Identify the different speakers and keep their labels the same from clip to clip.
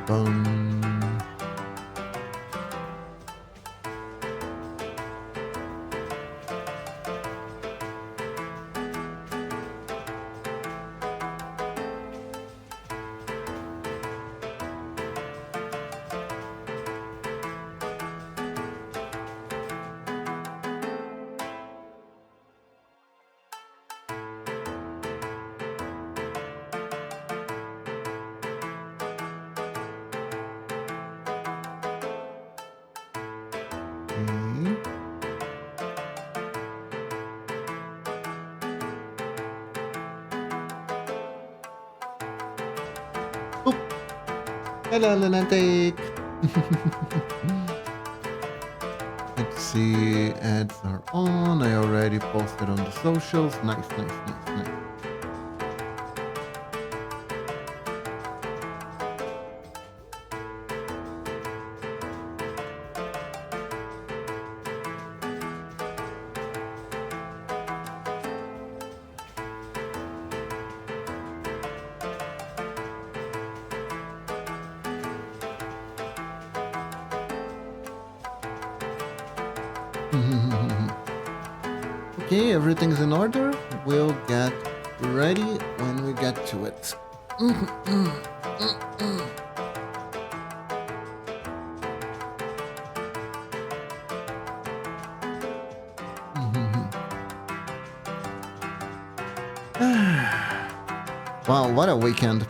Speaker 1: bum. Okay. Oop. Hello, Lunatic. Let's see, ads are on. I already posted on the socials. Nice, nice, nice, nice. Okay, everything's in order. We'll get ready when we get to it. Wow, what a weekend.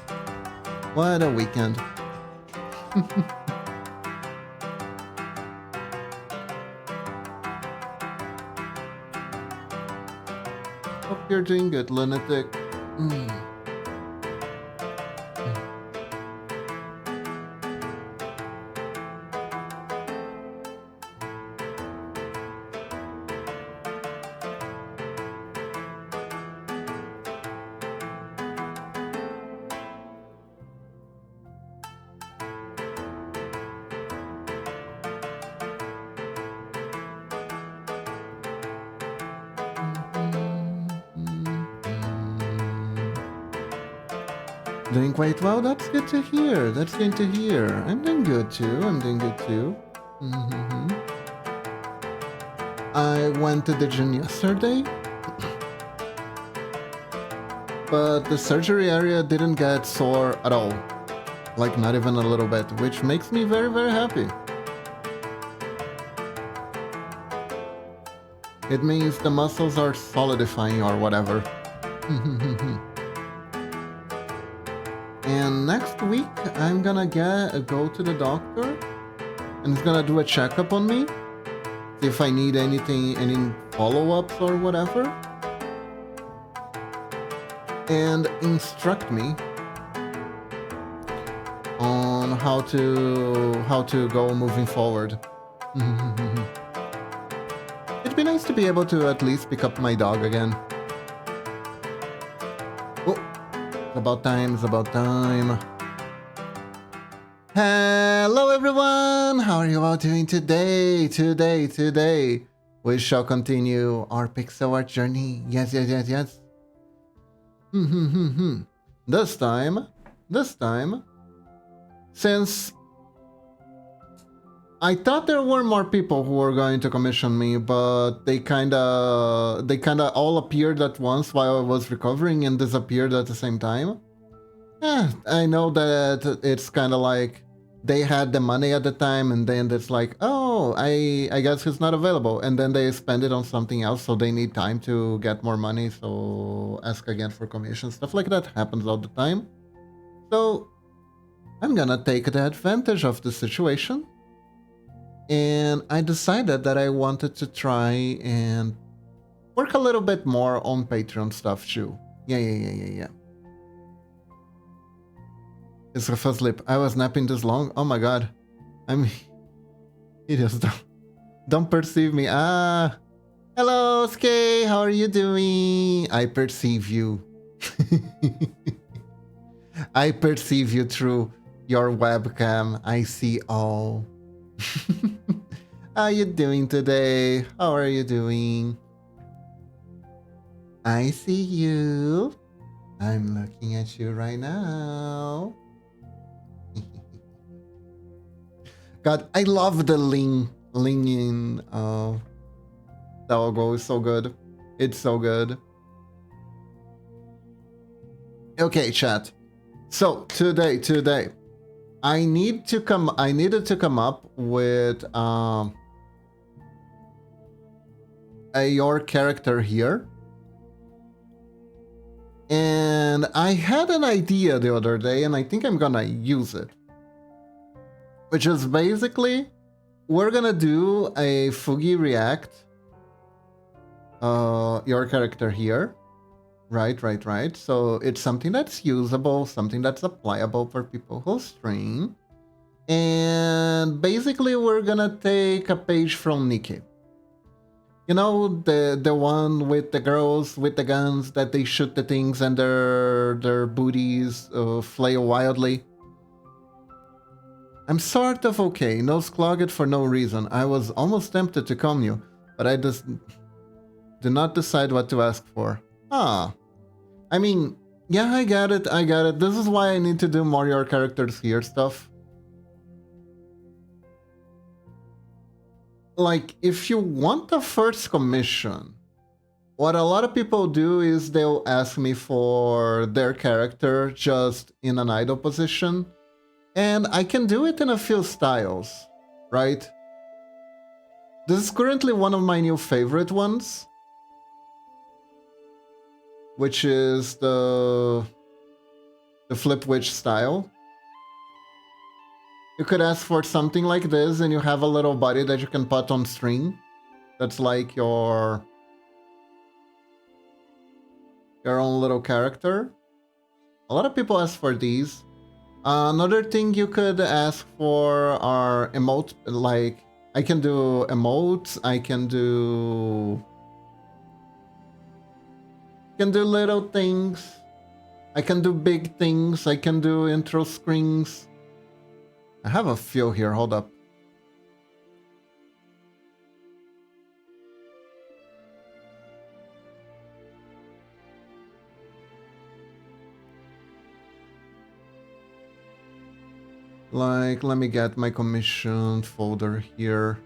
Speaker 1: What a weekend. Hope you're doing good, Lunatic. Doing quite well. That's good to hear. That's good to hear. I'm doing good too. I'm doing good too. I went to the gym yesterday, but the surgery area didn't get sore at all. Like, not even a little bit, which makes me very, very happy. It means the muscles are solidifying or whatever. And next week, I'm gonna go to the doctor, and he's gonna do a checkup on me, see if I need anything, any follow-ups or whatever, and instruct me on how to go moving forward. It'd be nice to be able to at least pick up my dog again. About time, it's about time. Hello everyone! How are you all doing today? Today. We shall continue our pixel art journey. Yes. This time, since I thought there were more people who were going to commission me, but they kinda all appeared at once while I was recovering and disappeared at the same time. I know that it's kinda like they had the money at the time and then it's like, oh, I guess it's not available, and then they spend it on something else, so they need time to get more money, so ask again for commission. Stuff like that happens all the time. So I'm gonna take the advantage of the situation. And I decided that I wanted to try and work a little bit more on Patreon stuff too. Yeah. It's a sleep. I was napping this long. Oh my god. Idiots, don't perceive me. Hello, Skay. How are you doing? I perceive you. I perceive you through your webcam. I see all. How you doing today? How are you doing? I see you. I'm looking at you right now. God, I love the lean logo. It's so good. It's so good. Okay, chat. So today, I needed to come up with your character here. And I had an idea the other day, and I think I'm gonna use it. Which is basically, we're gonna do a Fugi React your character here. Right. So it's something that's usable, something that's applicable for people who stream. And basically we're gonna take a page from Nikki. You know, the one with the girls with the guns that they shoot the things and their booties flail wildly. I'm sort of okay, nose clogged for no reason. I was almost tempted to calm you, but I just do not decide what to ask for. Ah. I mean, yeah, I got it. This is why I need to do more your characters here stuff. Like, if you want the first commission, what a lot of people do is they'll ask me for their character just in an idle position, and I can do it in a few styles, right? This is currently one of my new favorite ones, which is the Flip Witch style. You could ask for something like this, and you have a little body that you can put on string. That's like your own little character. A lot of people ask for these. Another thing you could ask for are emote. Like, I can do emotes. I can do little things. I can do big things. I can do intro screens. I have a few here. Hold up. Like, let me get my commission folder here.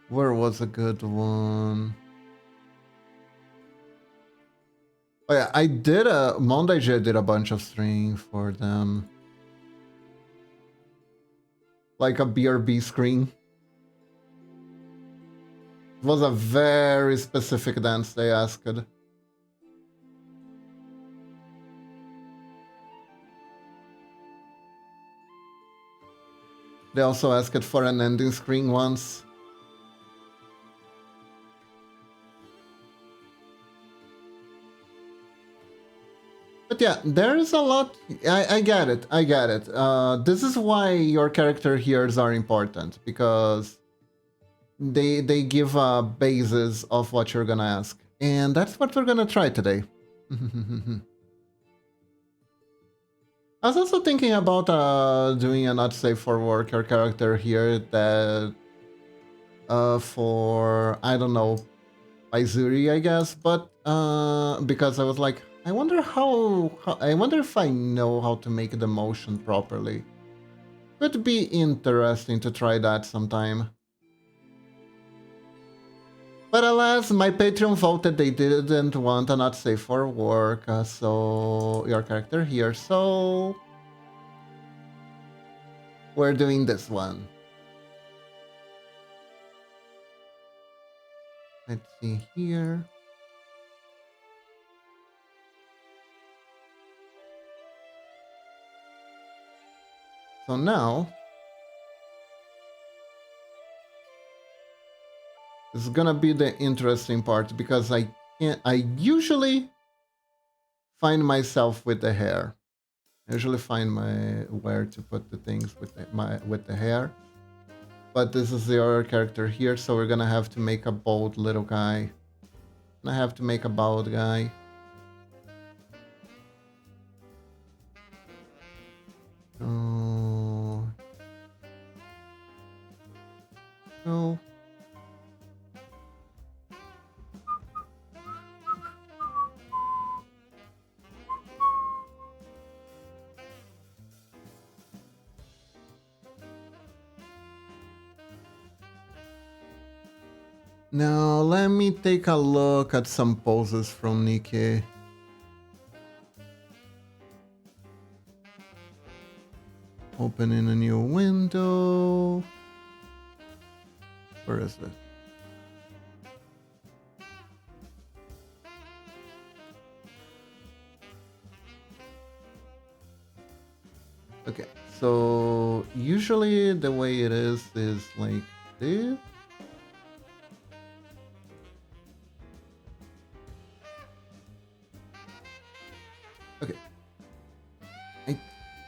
Speaker 1: Where was a good one? Oh yeah, I did Monday J did a bunch of string for them. Like a BRB screen. It was a very specific dance they asked. They also asked for an ending screen once. But yeah, there's a lot. I get it. This is why your character here's are important, because they give a basis of what you're gonna ask. And that's what we're gonna try today. I was also thinking about doing a not safe for work your character here that for, I don't know, Paizuri, I guess, but because I was like, I wonder if I know how to make the motion properly. Could be interesting to try that sometime. But alas, my Patreon voted they didn't want a not safe for work, so your character here, so we're doing this one. Let's see here. So now, this is gonna be the interesting part, because I usually find myself with the hair. I usually find where to put the things with the hair. But this is your character here, so we're gonna have to make a bald little guy. I have to make a bald guy. Oh. No. Now, let me take a look at some poses from Nikkei. Opening a new window. Where is it? Okay, so usually the way it is like this. Okay. I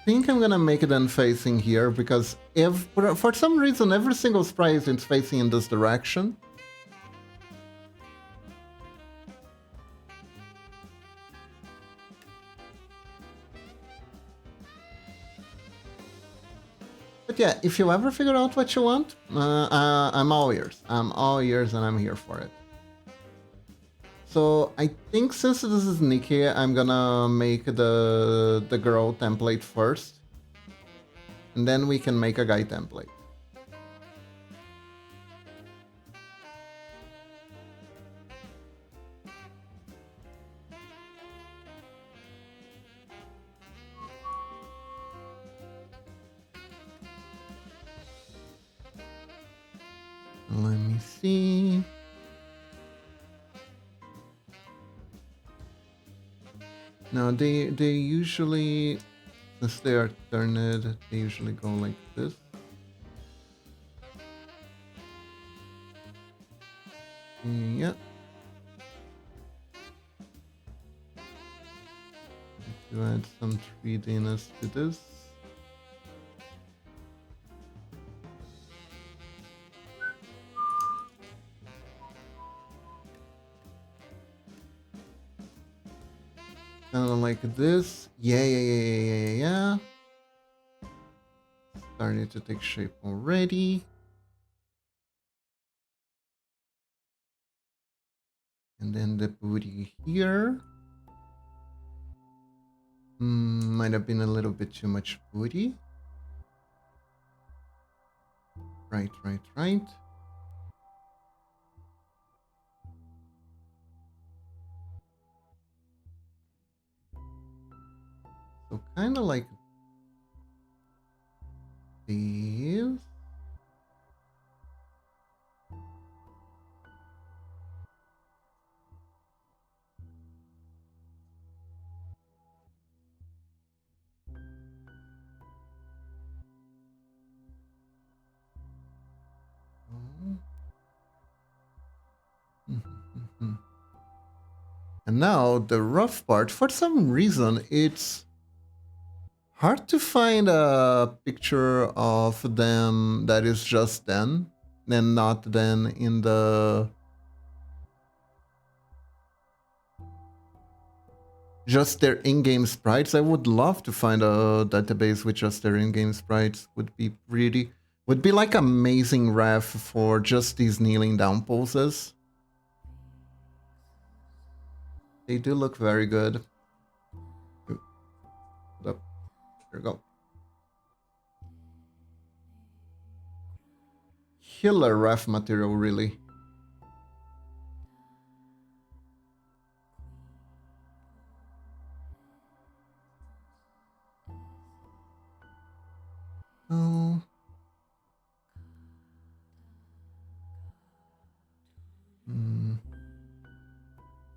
Speaker 1: think I'm gonna make it unfacing here because if for some reason every single sprite is facing in this direction. But yeah, if you ever figure out what you want, I'm all ears. I'm all ears and I'm here for it. So I think since this is Nikki, I'm gonna make the girl template first. And then we can make a guy template. Let me see. Now they usually, since they are turned, they usually go like this. Yeah. To add some 3D-ness to this. Kind of like this. Yeah. Starting to take shape already. And then the booty here. Might have been a little bit too much booty. Right. So kind of like these. And now the rough part, for some reason, it's hard to find a picture of them that is just then and not then in the just their in-game sprites. I would love to find a database with just their in-game sprites. Would be like amazing ref for just these kneeling down poses. They do look very good. Hold up. Here we go. Killer ref material, really. Oh.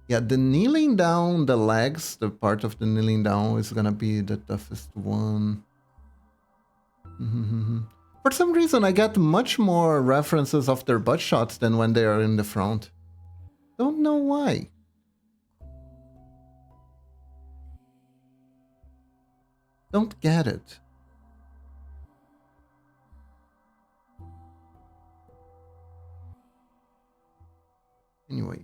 Speaker 1: Yeah, the kneeling down, the legs, the part of the kneeling down is gonna be the toughest one. For some reason, I get much more references of their butt shots than when they are in the front. Don't know why. Don't get it. Anyway.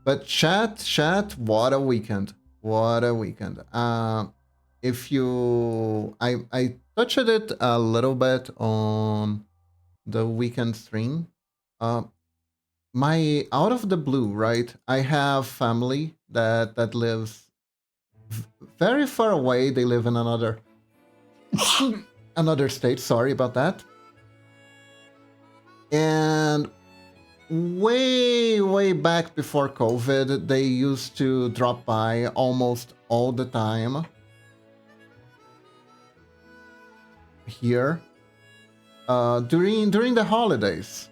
Speaker 1: But chat, what a weekend. What a weekend. If you... I touched it a little bit on the weekend stream. My out of the blue, right? I have family that lives very far away. They live in another another state. Sorry about that. And way back before COVID, they used to drop by almost all the time here during the holidays,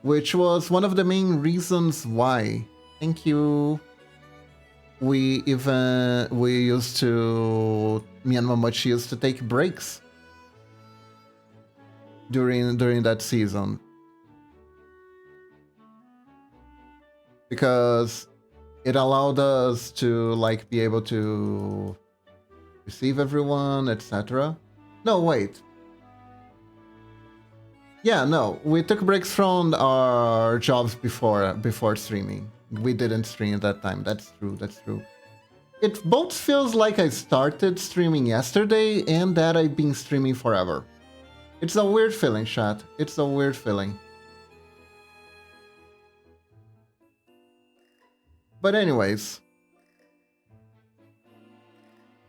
Speaker 1: which was one of the main reasons why. Thank you. We used to, me and Mamochi used to take breaks during that season, because it allowed us to like be able to receive everyone, etc. No, wait. Yeah, no, we took breaks from our jobs before streaming. We didn't stream at that time. That's true. That's true. It both feels like I started streaming yesterday and that I've been streaming forever. It's a weird feeling, chat. It's a weird feeling. But anyways,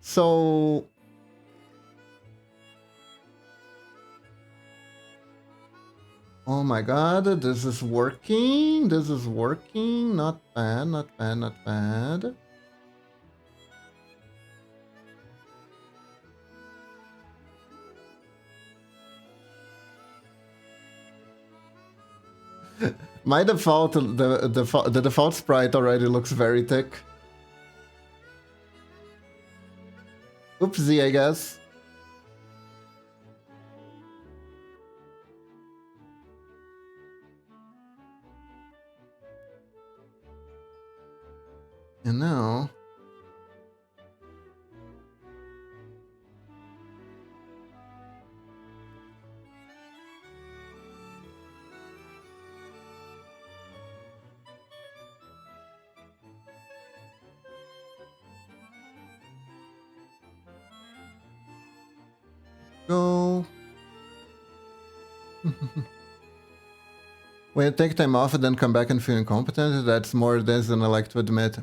Speaker 1: so oh my god, this is working. This is working. Not bad, not bad, not bad. My default, the default sprite already looks very thick. Oopsie, I guess. And now... Go. When you take time off and then come back and feel incompetent, that's more this than I like to admit.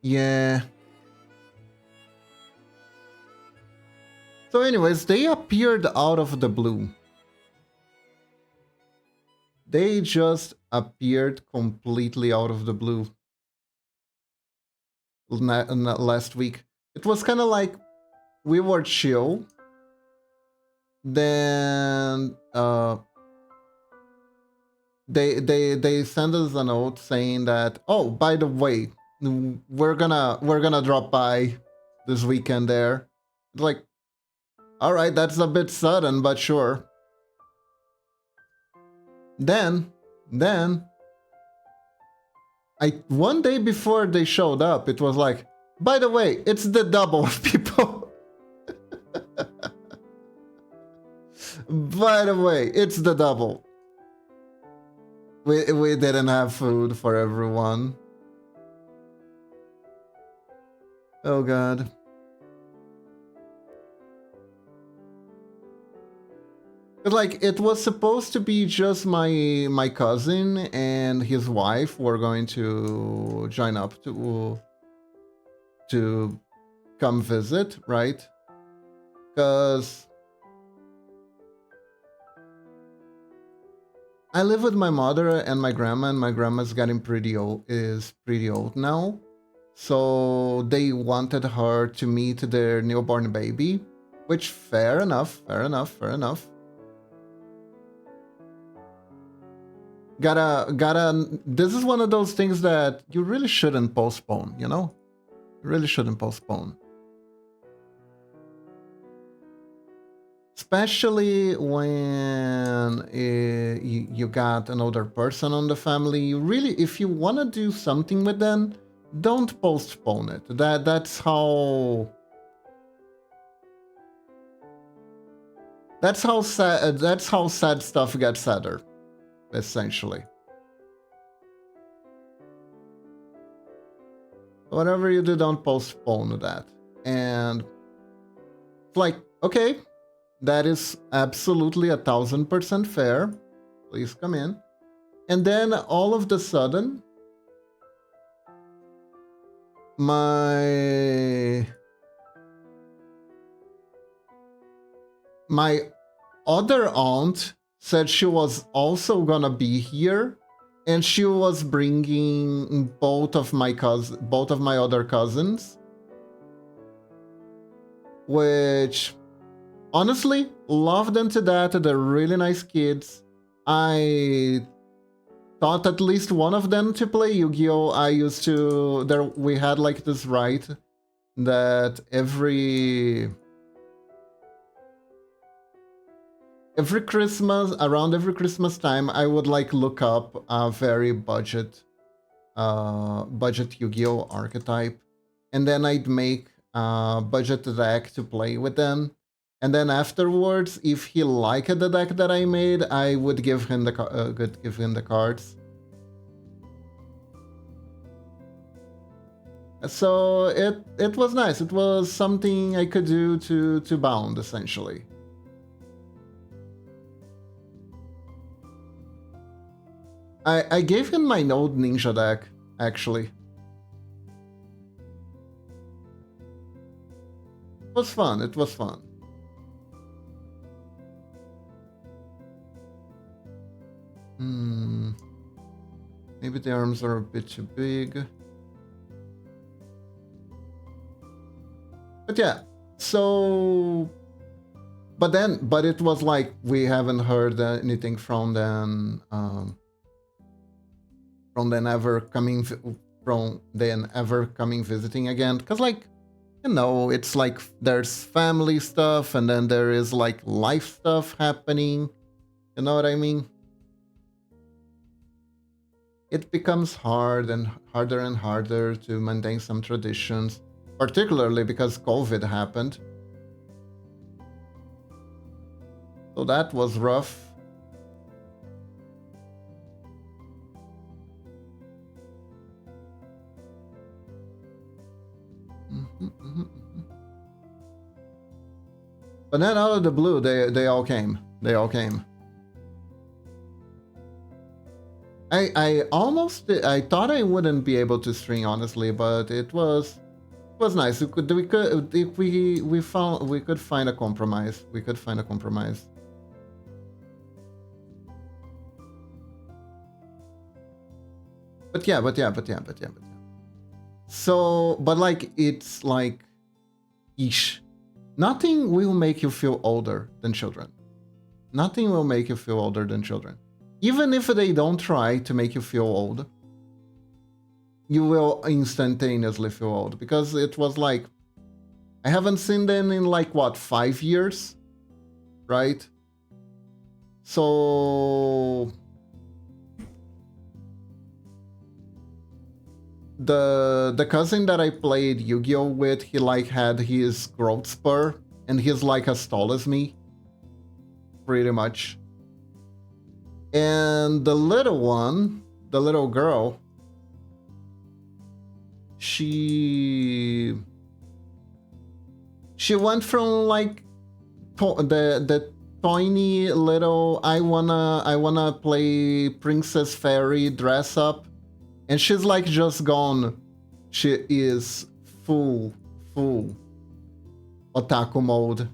Speaker 1: Yeah. So anyways, they appeared out of the blue. They just appeared completely out of the blue last week. It was kind of like we were chill. Then they sent us a note saying that, oh, by the way, we're gonna drop by this weekend there. Like, all right, that's a bit sudden, but sure. Then one day before they showed up, it was like, by the way, it's the double of people. By the way, it's the double. We didn't have food for everyone. Oh god. Like, it was supposed to be just my cousin and his wife were going to join up to come visit, right? Because I live with my mother and my grandma's getting pretty old now. So they wanted her to meet their newborn baby, which fair enough. This is one of those things that you really shouldn't postpone, you know? You really shouldn't postpone. Especially when you got an older person on the family. You really, if you want to do something with them, don't postpone it. That's how sad stuff gets sadder, essentially. Whatever you do, don't postpone that. And it's like, okay, that is absolutely 1000% fair. Please come in. And then all of the sudden, my other aunt said she was also gonna be here, and she was bringing both of my other cousins, which honestly love them to death. They're really nice kids. I taught at least one of them to play Yu-Gi-Oh. I used to we had like this right that every Christmas, around every Christmas time, I would like look up a very budget Yu-Gi-Oh archetype, and then I'd make a budget deck to play with them. And then afterwards, if he liked the deck that I made, I would give him the cards. So it was nice. It was something I could do to bound, essentially. I gave him my Node Ninja deck, actually. It was fun. It was fun. Maybe the arms are a bit too big. But yeah, so... But it was like we haven't heard anything from them ever coming visiting again, because like, you know, it's like there's family stuff and then there is like life stuff happening, you know what I mean? It becomes harder and harder to maintain some traditions, particularly because COVID happened. So that was rough. But then out of the blue, they all came. They all came. I thought I wouldn't be able to string, honestly, but it was nice. We could find a compromise. We could find a compromise. But yeah. So, but like, it's like, ish. Nothing will make you feel older than children. Nothing will make you feel older than children. Even if they don't try to make you feel old, you will instantaneously feel old. Because it was like, I haven't seen them in like, what, 5 years? Right? So... The cousin that I played Yu-Gi-Oh with, he like had his growth spur, and he's like as tall as me, pretty much. And the little one, the little girl, she went from like the tiny little I wanna play Princess Fairy dress up. And she's like just gone. She is full otaku mode.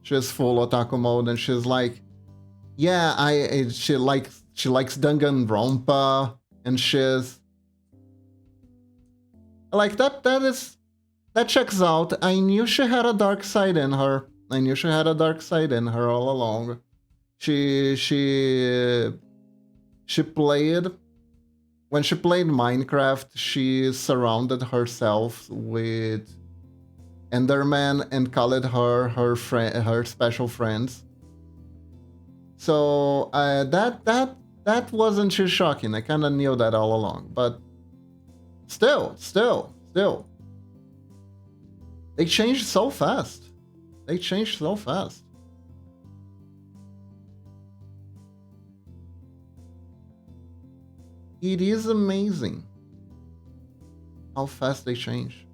Speaker 1: She's full otaku mode, and she's like, yeah, she likes Danganronpa, and she's like that checks out. I knew she had a dark side in her. All along. She played. When she played Minecraft, she surrounded herself with Enderman and called her special friends. So that wasn't too shocking. I kind of knew that all along, but still, they changed so fast. It is amazing how fast they change.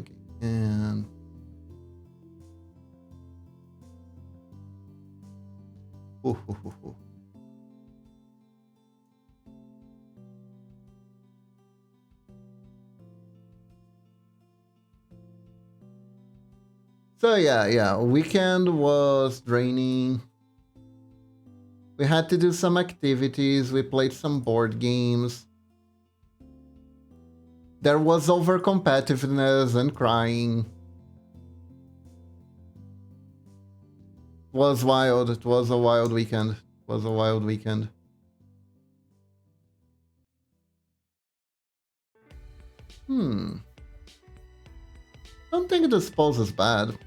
Speaker 1: Okay, and So yeah, weekend was draining. We had to do some activities, we played some board games. There was over competitiveness and crying. It was wild, it was a wild weekend. It was a wild weekend. Don't think this pose is bad.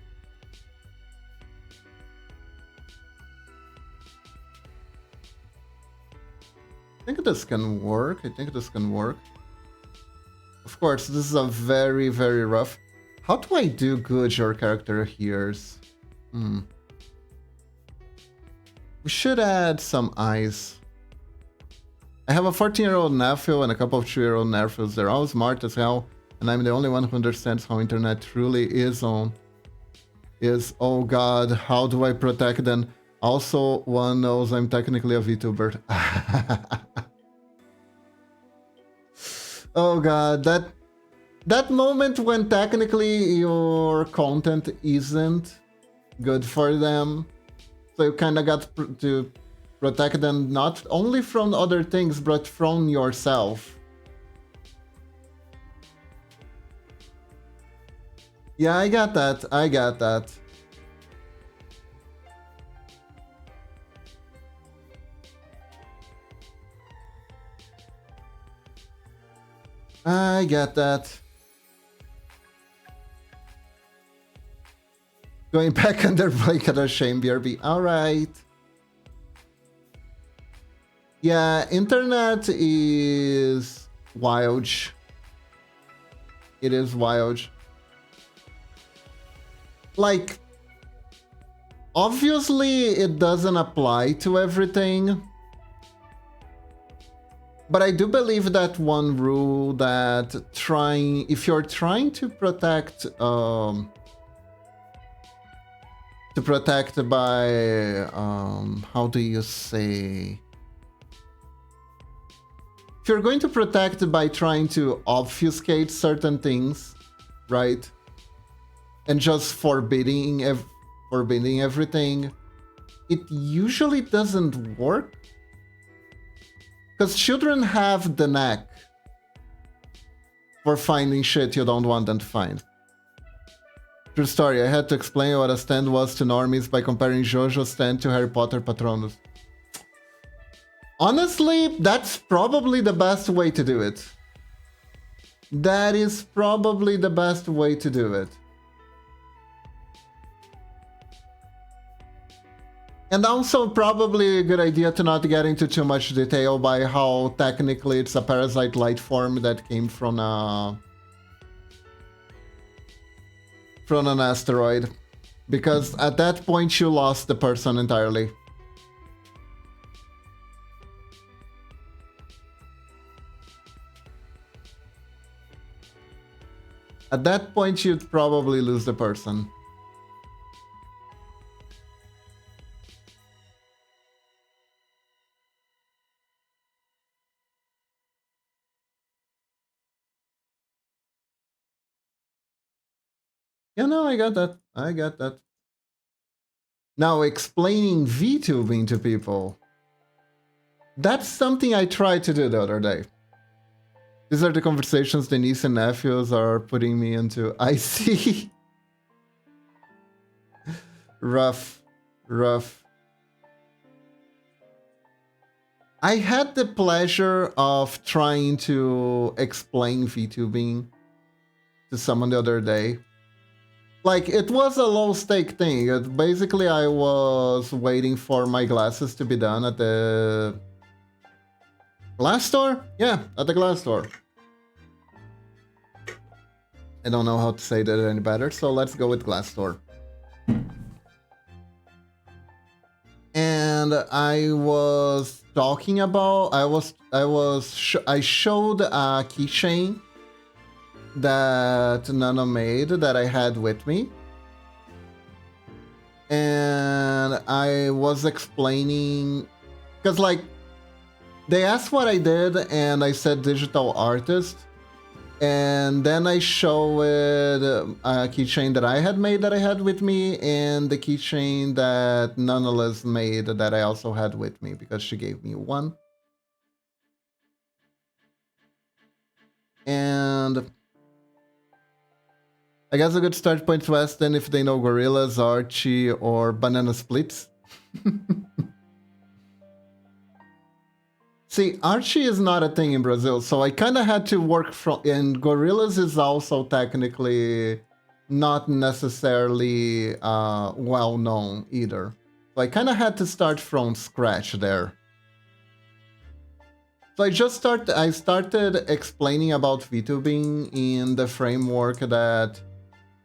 Speaker 1: I think this can work. Of course, this is a very, very rough. How do I do good your character hears? We should add some eyes. I have a 14-year-old nephew and a couple of 2-year-old nephews. They're all smart as hell, and I'm the only one who understands how internet truly is. Oh god, how do I protect them? Also, one knows I'm technically a VTuber. Oh god, that moment when technically your content isn't good for them, so you kind of got to protect them not only from other things but from yourself. Yeah, I got that. I got that. Going back under Blake at a shame, BRB. Alright. Yeah, internet is wild. It is wild. Like, obviously it doesn't apply to everything. But I do believe that one rule that if you're trying to protect by how do you say, if you're going to protect by trying to obfuscate certain things, right, and just forbidding everything, it usually doesn't work. Because children have the knack for finding shit you don't want them to find. True story, I had to explain what a stand was to normies by comparing JoJo's stand to Harry Potter Patronus. Honestly, that's probably the best way to do it. That is probably the best way to do it. And also probably a good idea to not get into too much detail by how technically it's a parasite light form that came from an asteroid. Because at that point you lost the person entirely. At that point you'd probably lose the person. Yeah, no, I got that. I got that. Now, explaining VTubing to people. That's something I tried to do the other day. These are the conversations the niece and nephews are putting me into. I see. Rough. I had the pleasure of trying to explain VTubing to someone the other day. Like, it was a low-stake thing. Basically, I was waiting for my glasses to be done at the glass store? Yeah, at the glass store. I don't know how to say that any better, so let's go with glass store. And I was talking about, I showed a keychain that Nana made that I had with me. And I was explaining, because they asked what I did and I said digital artist. And then I showed a keychain that I had made that I had with me, and the keychain that Nonetheless made that I also had with me because she gave me one. And I guess a good start point to ask then if they know Gorillas, Archie, or Banana Splits. See, Archie is not a thing in Brazil, so I kind of had to work from... And Gorillas is also technically not necessarily well-known either. So I kind of had to start from scratch there. So I started explaining about VTubing in the framework that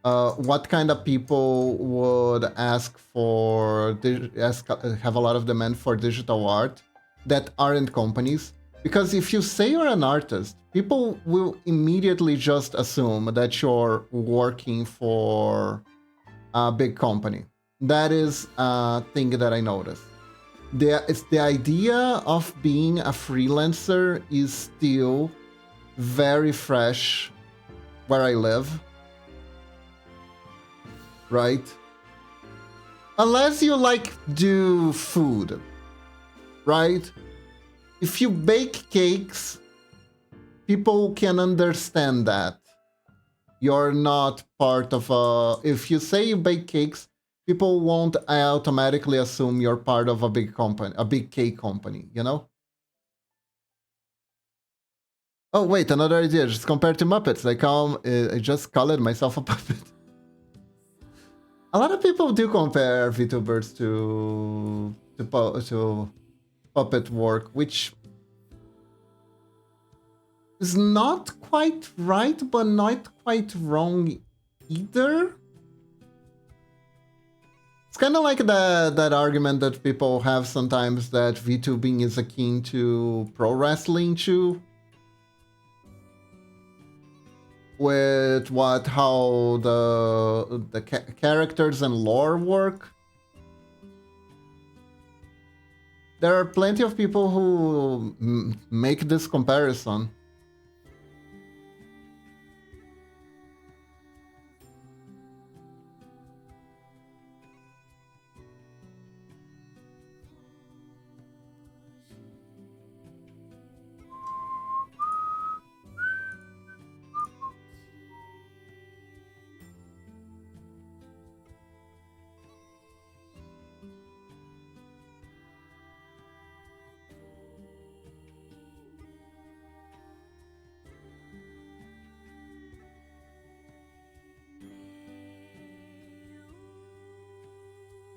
Speaker 1: what kind of people would ask for, have a lot of demand for digital art that aren't companies. Because if you say you're an artist, people will immediately just assume that you're working for a big company. That is a thing that I noticed. The idea of being a freelancer is still very fresh where I live. Right? Unless you like do food, right? If you bake cakes, people can understand that. You're not part of a... If you say you bake cakes, people won't automatically assume you're part of a big company, a big cake company, you know? Oh, wait, another idea. Just compared to Muppets. I just called myself a puppet. A lot of people do compare VTubers to puppet work, which is not quite right, but not quite wrong either. It's kind of like that argument that people have sometimes that VTubing is akin to pro wrestling too. With how the characters and lore work. There are plenty of people who make this comparison.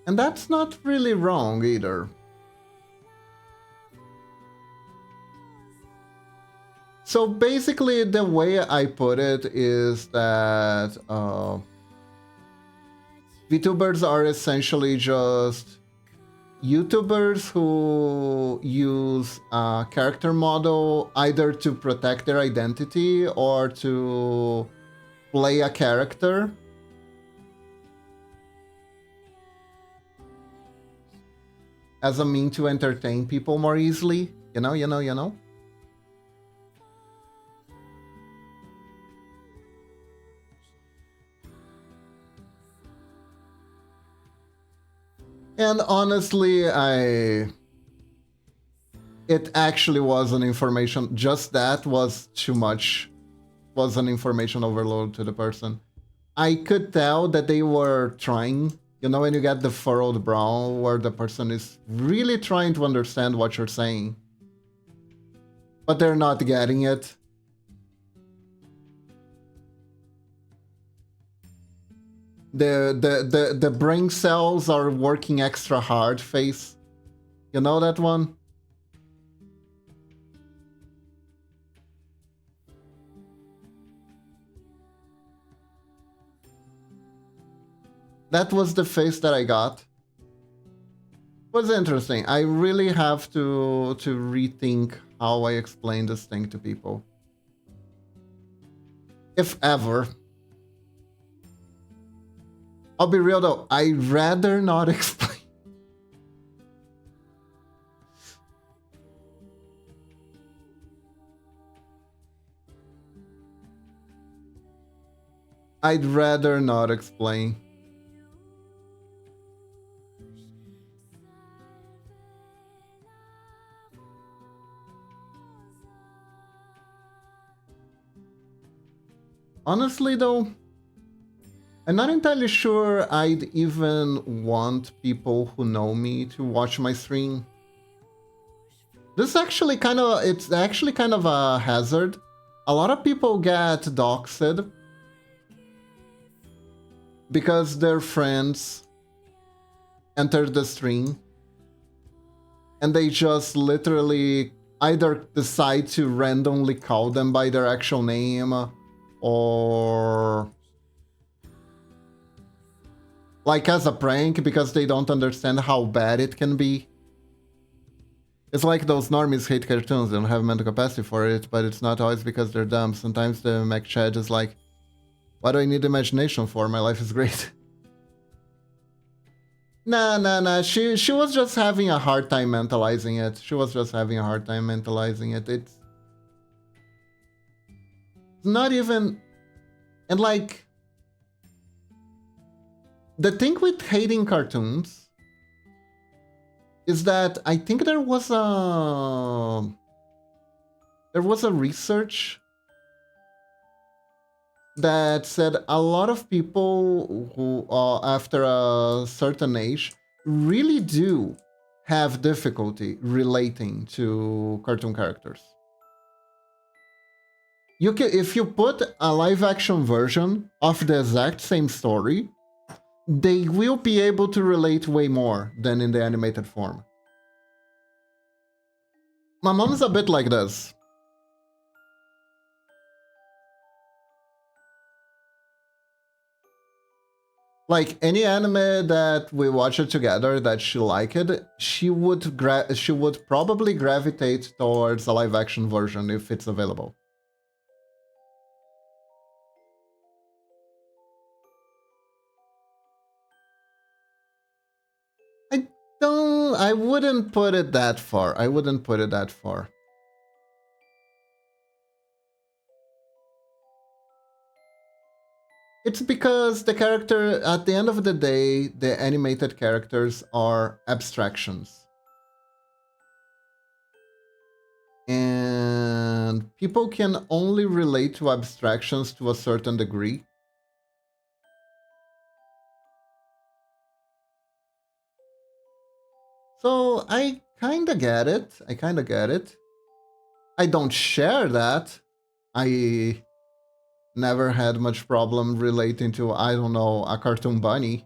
Speaker 1: And that's not really wrong either. So basically, the way I put it is that VTubers are essentially just YouTubers who use a character model either to protect their identity or to play a character. As a mean to entertain people more easily. You know. And honestly, it actually was an information, just that was too much, was an information overload to the person. I could tell that they were trying, you know, when you get the furrowed brow where the person is really trying to understand what you're saying, but they're not getting it. The brain cells are working extra hard face. You know that one? That was the face that I got. It was interesting. I really have to rethink how I explain this thing to people. If ever. I'll be real though, I'd rather not explain. I'd rather not explain. Honestly, though, I'm not entirely sure I'd even want people who know me to watch my stream. It's actually kind of a hazard. A lot of people get doxed because their friends enter the stream and they just literally either decide to randomly call them by their actual name or like as a prank because they don't understand how bad it can be. It's like those normies hate cartoons, they don't have mental capacity for it, but it's not always because they're dumb. Sometimes the Mac Chad is like, what do I need imagination for? My life is great. Nah. She was just having a hard time mentalizing it. It's not even... And like... The thing with hating cartoons is that I think there was a research that said a lot of people who after a certain age really do have difficulty relating to cartoon characters. You can, if you put a live action version of the exact same story, they will be able to relate way more than in the animated form. My mom's a bit like this. Like any anime that we watch it together that she liked, she would probably gravitate towards a live action version if it's available. I wouldn't put it that far. It's because the character, at the end of the day, the animated characters are abstractions. And people can only relate to abstractions to a certain degree. So I kinda get it. I don't share that. I never had much problem relating to, I don't know, a cartoon bunny.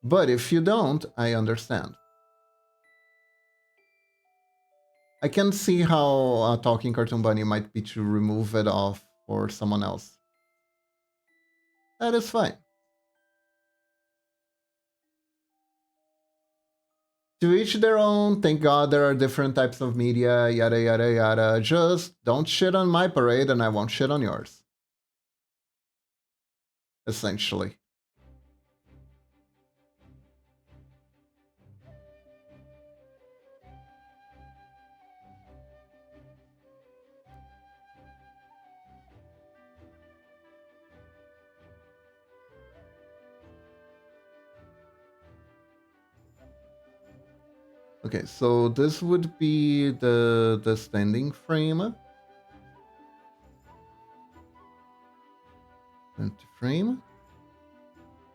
Speaker 1: But if you don't, I understand. I can see how a talking cartoon bunny might be to remove it off for someone else. That is fine. To each their own, thank God there are different types of media, yada yada yada. Just don't shit on my parade and I won't shit on yours. Essentially. Okay, so this would be the standing frame. Empty frame.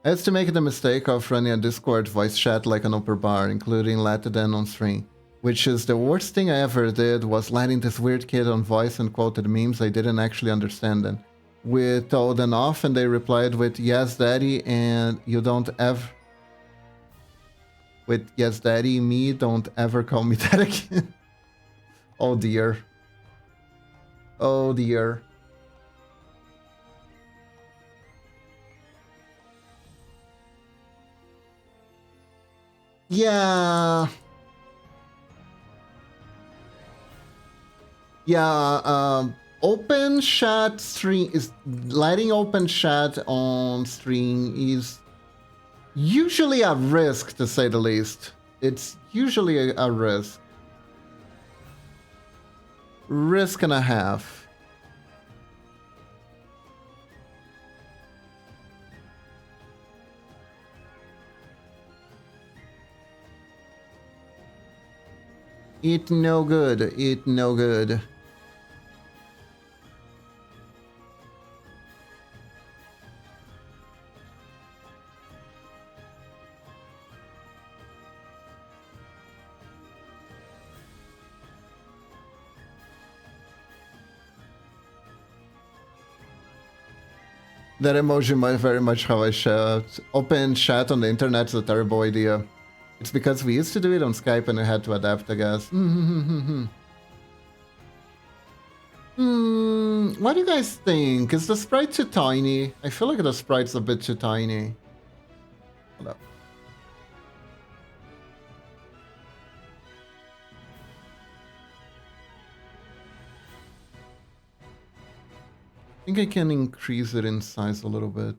Speaker 1: I used to make the mistake of running a Discord voice chat like an upper bar, including letting on stream. Which is the worst thing I ever did, was letting this weird kid on voice and quoted memes I didn't actually understand them. We told them off and they replied with yes daddy and you don't ever... With yes daddy, me, don't ever call me that again. Oh dear. Oh dear. Yeah. Yeah, open chat stream is... Letting open chat on stream is usually a risk, to say the least. It's usually a risk. Risk and a half. It no good. It no good. That emoji might very much how I chat. Open chat on the internet's a terrible idea. It's because we used to do it on Skype and I had to adapt, I guess. What do you guys think? Is the sprite too tiny? I feel like the sprite's a bit too tiny. Hold up. I think I can increase it in size a little bit.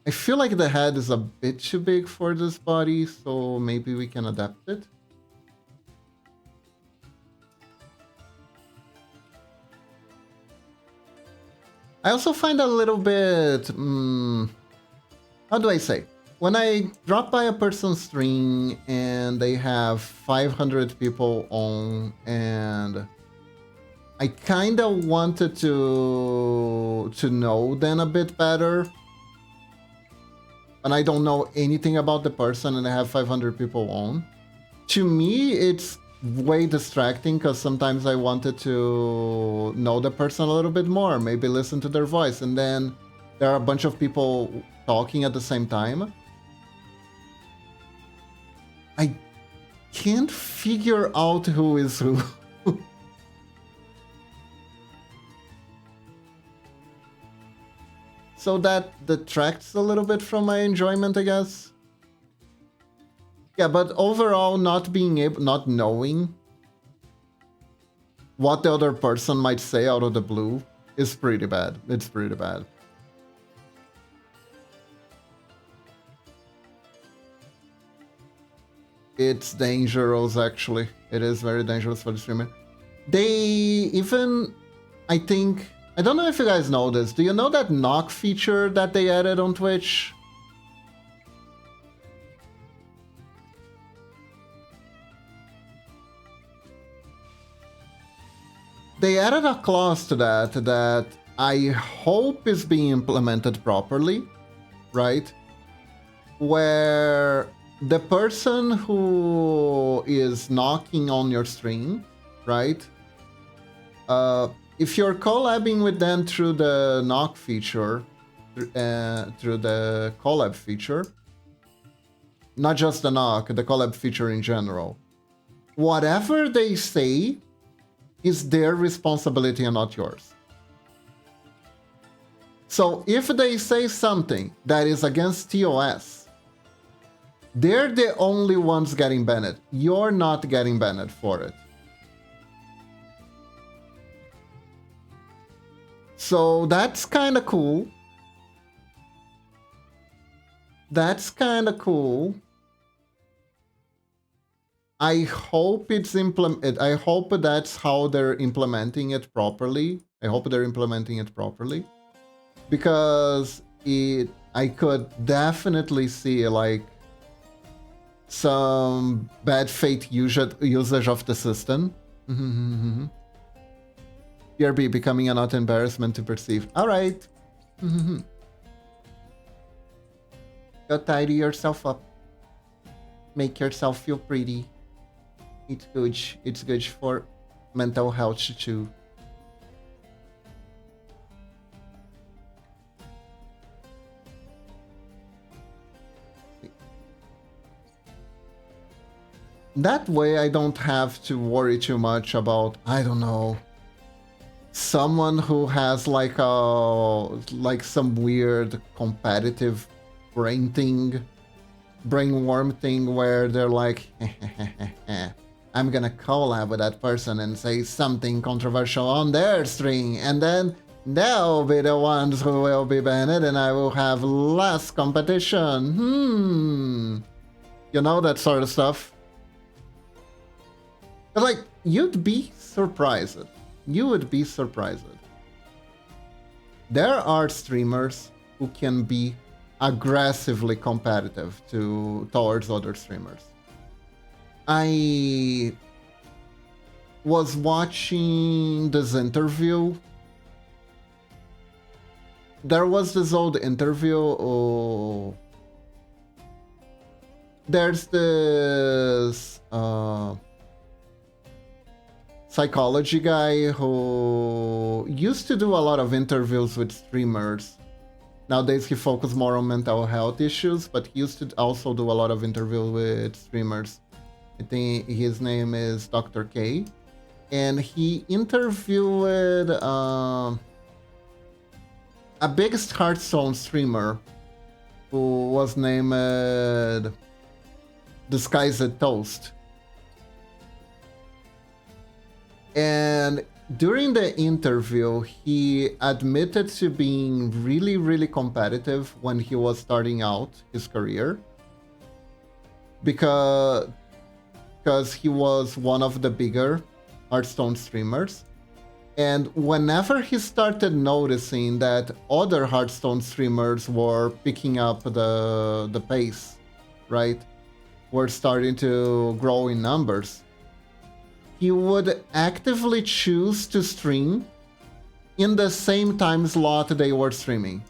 Speaker 1: I feel like the head is a bit too big for this body, so maybe we can adapt it. I also find a little bit... how do I say? When I drop by a person's stream and they have 500 people on and I kind of wanted to know them a bit better, and I don't know anything about the person and I have 500 people on, to me it's way distracting because sometimes I wanted to know the person a little bit more, maybe listen to their voice, and then there are a bunch of people talking at the same time. I can't figure out who is who. So that detracts a little bit from my enjoyment, I guess. Yeah, but overall, not knowing what the other person might say out of the blue is pretty bad. It's pretty bad. It's dangerous, actually. It is very dangerous for the streamer. They even, I think, I don't know if you guys know this. Do you know that knock feature that they added on Twitch? They added a clause to that I hope is being implemented properly, right? Where the person who is knocking on your stream, right? If you're collabing with them through the knock feature, through the collab feature, not just the knock, the collab feature in general, whatever they say is their responsibility and not yours. So if they say something that is against TOS, they're the only ones getting banned. You're not getting banned for it. So that's kind of cool. That's kind of cool. I hope it's implemented. I hope that's how they're implementing it properly. I hope they're implementing it properly, because I could definitely see like some bad faith usage of the system. BRB becoming a not embarrassment to perceive. All right. Go tidy yourself up. Make yourself feel pretty. It's good. It's good for mental health too. That way I don't have to worry too much about, I don't know, someone who has like some weird competitive brainworm thing where they're like, I'm gonna collab with that person and say something controversial on their stream, and then They'll be the ones who will be banned and I will have less competition. You know, that sort of stuff. But like, you'd be surprised. You would be surprised. There are streamers who can be aggressively competitive towards other streamers. I was watching this interview. There was this old interview. There's this psychology guy who used to do a lot of interviews with streamers. Nowadays he focuses more on mental health issues, but he used to also do a lot of interviews with streamers. I think his name is Dr. K. And he interviewed a big Hearthstone streamer who was named Disguised Toast. And during the interview, he admitted to being really, really competitive when he was starting out his career. Because he was one of the bigger Hearthstone streamers. And whenever he started noticing that other Hearthstone streamers were picking up the pace, right? Were starting to grow in numbers, he would actively choose to stream in the same time slot they were streaming.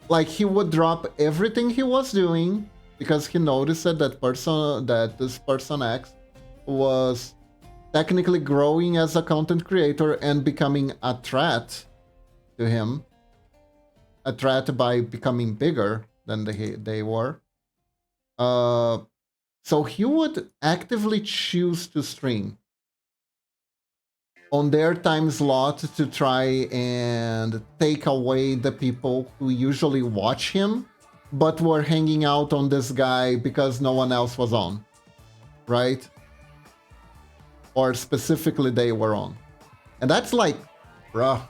Speaker 1: Like, he would drop everything he was doing because he noticed that this person X was technically growing as a content creator and becoming a threat to him. A threat by becoming bigger than they were. So he would actively choose to stream on their time slot to try and take away the people who usually watch him, but were hanging out on this guy because no one else was on, right? Or specifically they were on. And that's like, bruh.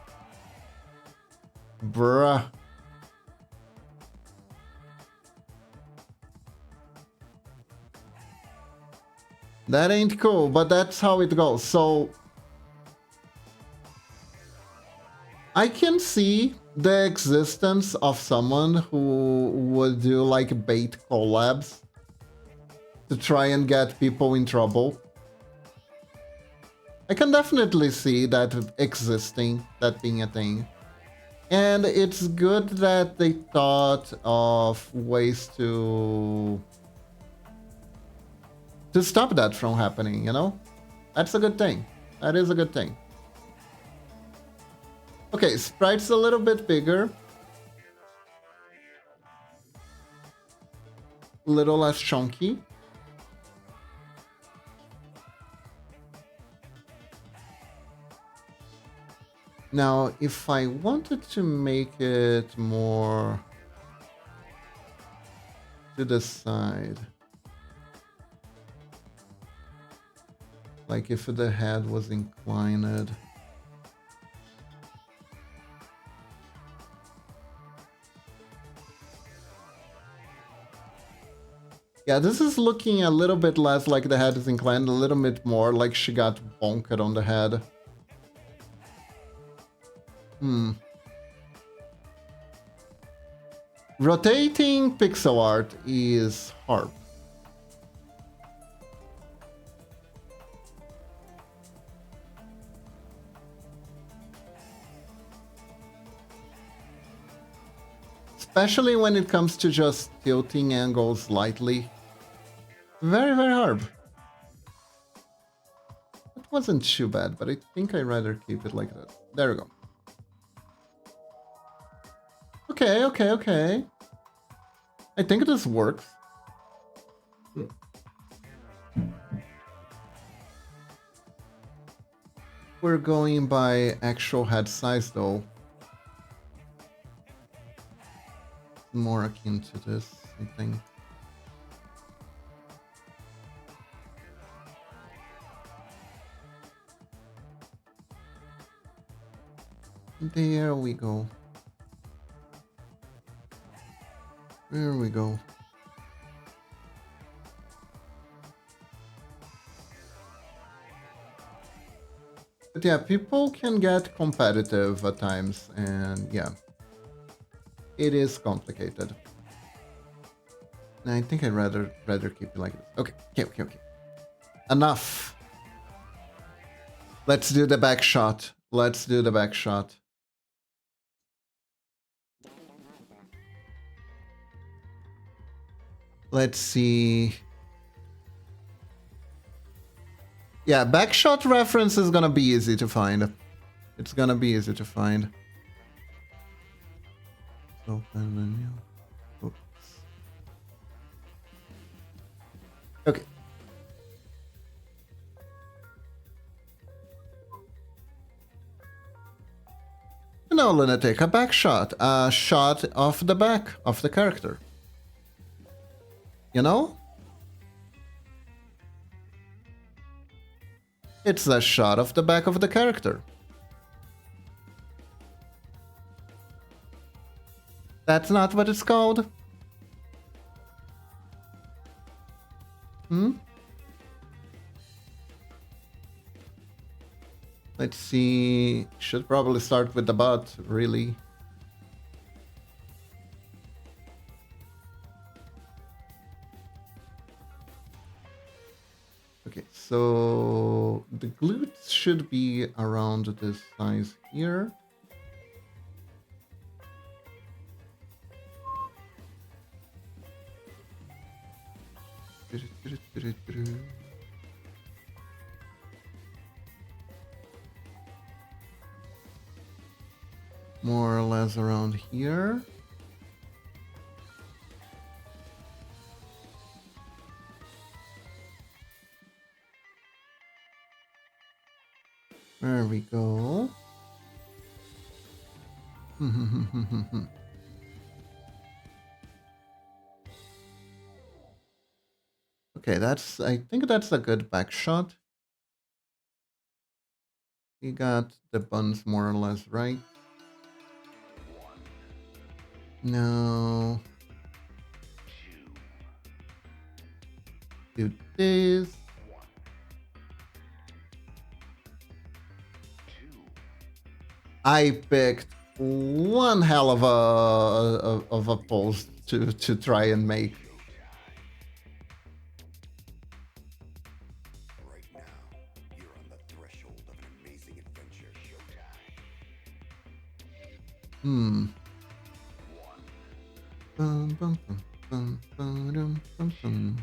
Speaker 1: That ain't cool, but that's how it goes. So I can see the existence of someone who would do like bait collabs to try and get people in trouble. I can definitely see that existing, that being a thing. And it's good that they thought of ways to stop that from happening, you know? That's a good thing. That is a good thing. Okay, sprite's a little bit bigger. A little less chunky. Now, if I wanted to make it more to the side, like if the head was inclined. Yeah, this is looking a little bit less like the head is inclined, a little bit more like she got bonked on the head. Rotating pixel art is hard. Especially when it comes to just tilting angles slightly. Very, very hard. It wasn't too bad, but I think I'd rather keep it like that. There we go. Okay. I think this works. We're going by actual head size though. More akin to this, I think. There we go. There we go. But yeah, people can get competitive at times, and yeah, it is complicated. I think I'd rather keep it like this. Okay. Enough. Let's do the back shot. Let's do the back shot. Let's see. Yeah, backshot reference is gonna be easy to find. It's gonna be easy to find. Open menu. Oops. Okay. No, Lunatic, a back shot. A shot of the back of the character. You know? It's a shot of the back of the character. That's not what it's called? Hmm? Let's see. Should probably start with the butt, really. Okay, so the glutes should be around this size here. More or less around here. There we go. Okay, I think that's a good back shot. We got the buns more or less right. Now do this. I picked one hell of a pose to try and make.
Speaker 2: Right now, you're on the threshold of an amazing adventure. Showtime.
Speaker 1: Bum, bum, bum, bum, bum, bum, bum.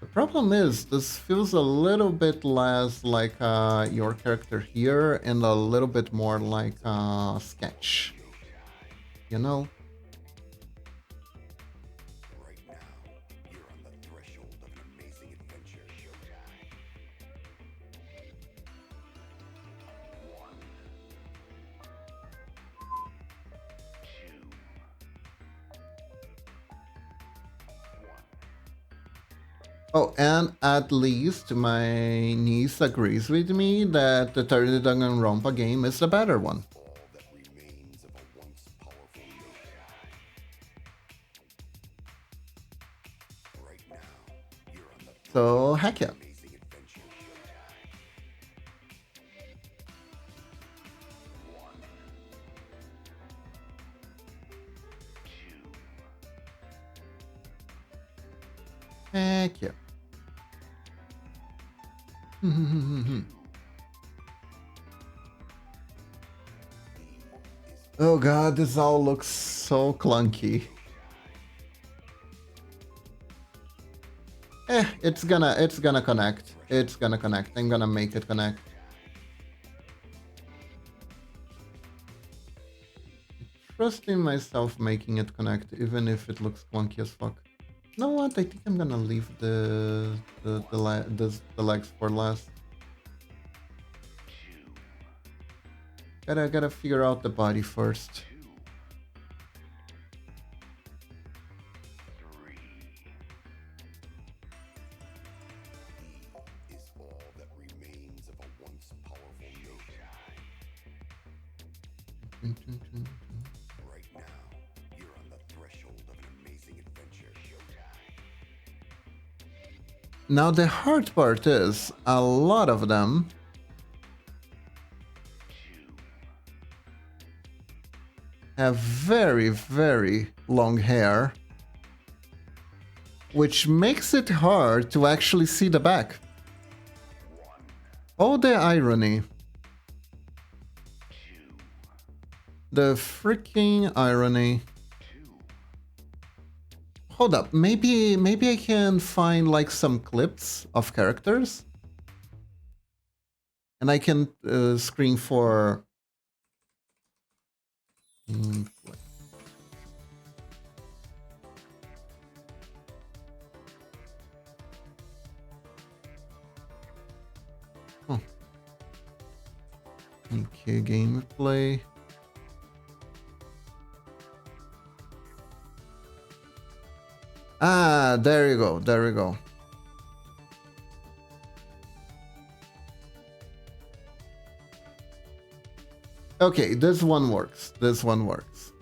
Speaker 1: The problem is, this feels a little bit less like your character here and a little bit more like Sketch. You know?
Speaker 2: Right now, you're on the threshold of an amazing adventure. Showtime.
Speaker 1: Oh, and at least my niece agrees with me that the 30 Danganronpa game is the better one.
Speaker 2: All that remains of a once powerful yokai. Right now, you're on the
Speaker 1: So, heck yeah.
Speaker 2: amazing adventure. Showtime.
Speaker 1: Heck yeah. Oh god, this all looks so clunky. It's gonna connect. It's gonna connect. I'm gonna make it connect. Trust in myself making it connect, even if it looks clunky as fuck. You know what? I think I'm gonna leave the legs for last. Gotta figure out the body first.
Speaker 2: Right now, you're on the threshold of an amazing adventure. Showtime.
Speaker 1: Now the hard part is, a lot of them have very, very long hair, which makes it hard to actually see the back. Oh, the irony. The freaking irony. Hold up, maybe I can find like some clips of characters, and I can screen for. Oh. Okay, gameplay. Ah, there you go. There we go. Okay, this one works. This one works.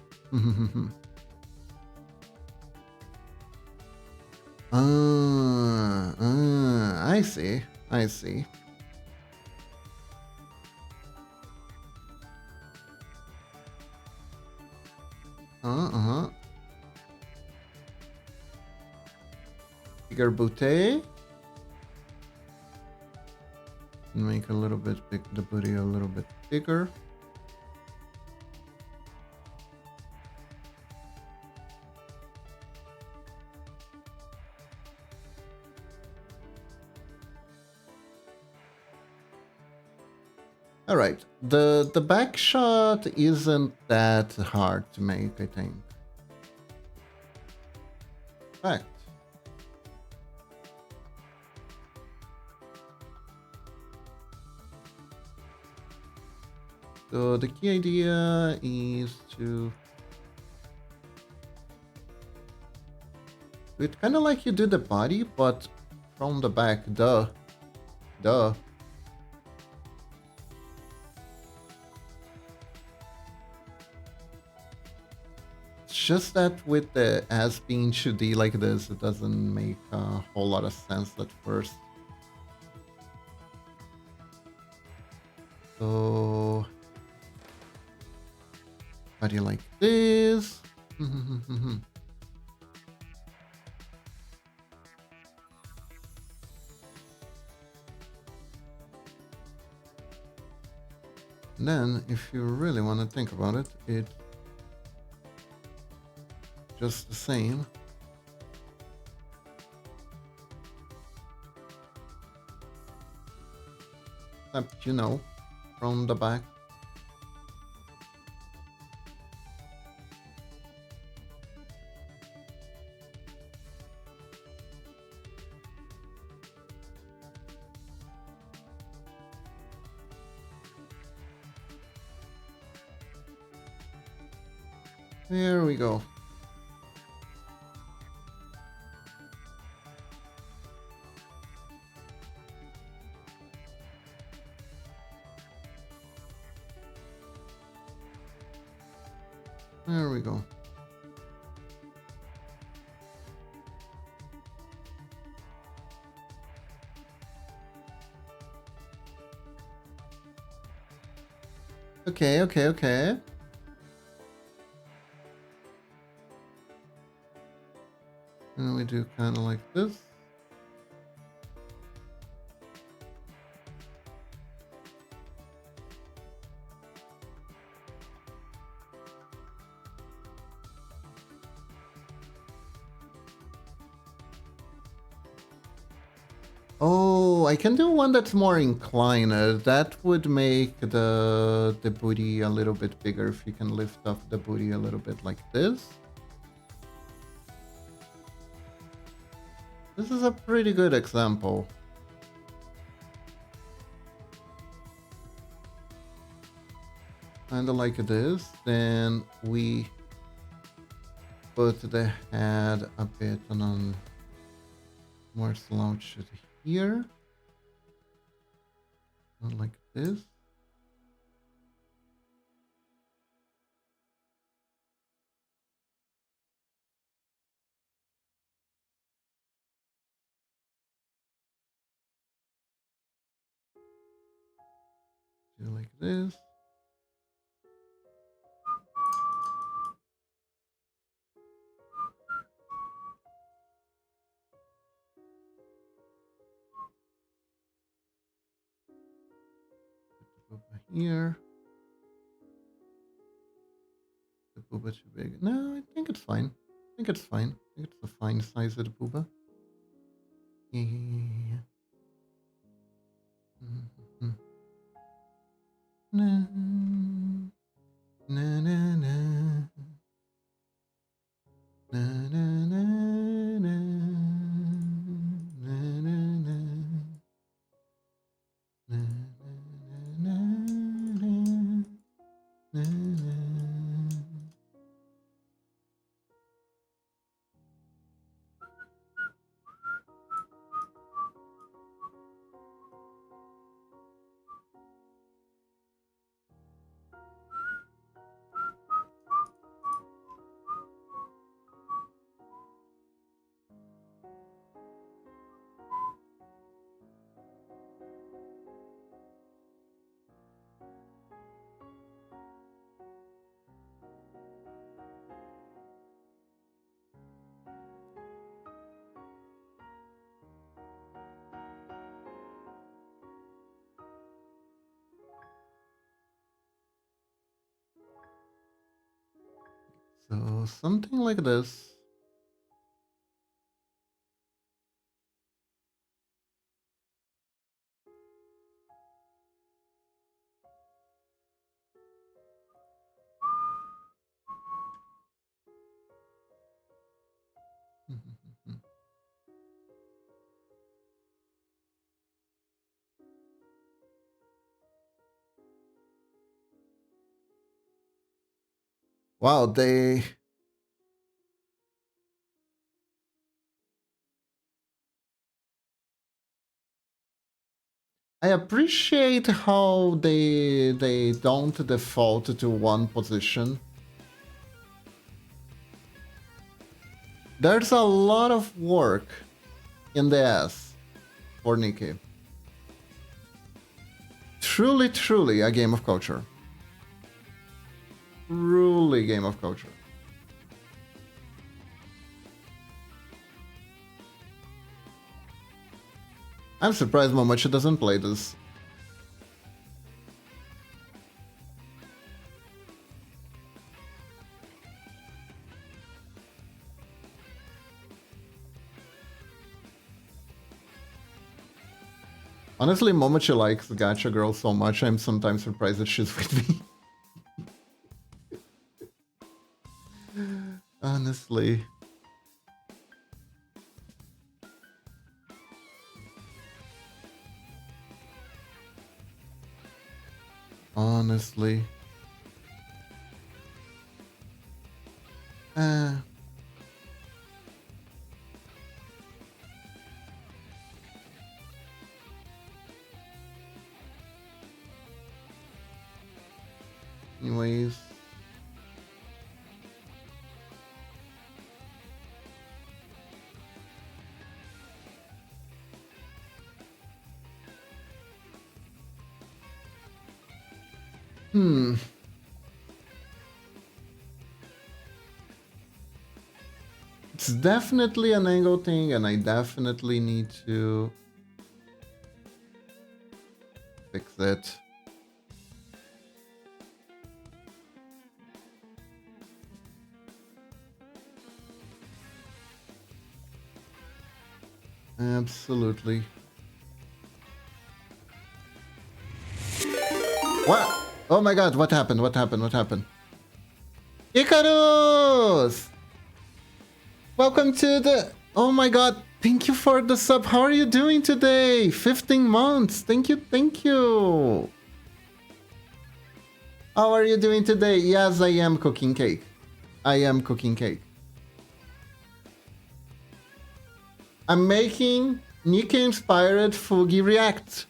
Speaker 1: I see. I see. Uh-huh. Bigger booty. Make a little bit big, the booty a little bit bigger. All right, the back shot isn't that hard to make, I think. Fact. So the key idea is to do it kind of like you do the body, but from the back. Duh. Just that with the ass being 2D like this, it doesn't make a whole lot of sense at first. So, how do you like this? Then, if you really want to think about it, it's just the same. Except, you know, from the back. There we go. There we go. Okay. And we do kind of like this. Oh, I can do one that's more inclined. That would make the booty a little bit bigger if you can lift up the booty a little bit like this. This is a pretty good example. Kind of like this. Then we put the head a bit on more slouched here. Like this. Do like this. Put the booba here. The booba too big. No, I think it's fine. I think it's fine. I think it's a fine size of the booba. Yeah. Mm-hmm. Na, na, na, na. Na, na, na, na. Na, na, na. Na, na, na, na, na. So something like this. Wow, they... I appreciate how they don't default to one position. There's a lot of work in the ass for Nikki. Truly, truly a game of culture. Truly game of culture. I'm surprised Momochi doesn't play this. Honestly, Momochi likes Gacha Girl so much, I'm sometimes surprised that she's with me. Honestly. Honestly. Anyways. It's definitely an angle thing, and I definitely need to fix it. Absolutely. What? Oh my god, what happened? What happened? What happened? Icarus! Welcome to the... Oh my god, thank you for the sub. How are you doing today? 15 months. Thank you, thank you. How are you doing today? Yes, I am cooking cake. I am cooking cake. I'm making Nika-inspired Fugi React.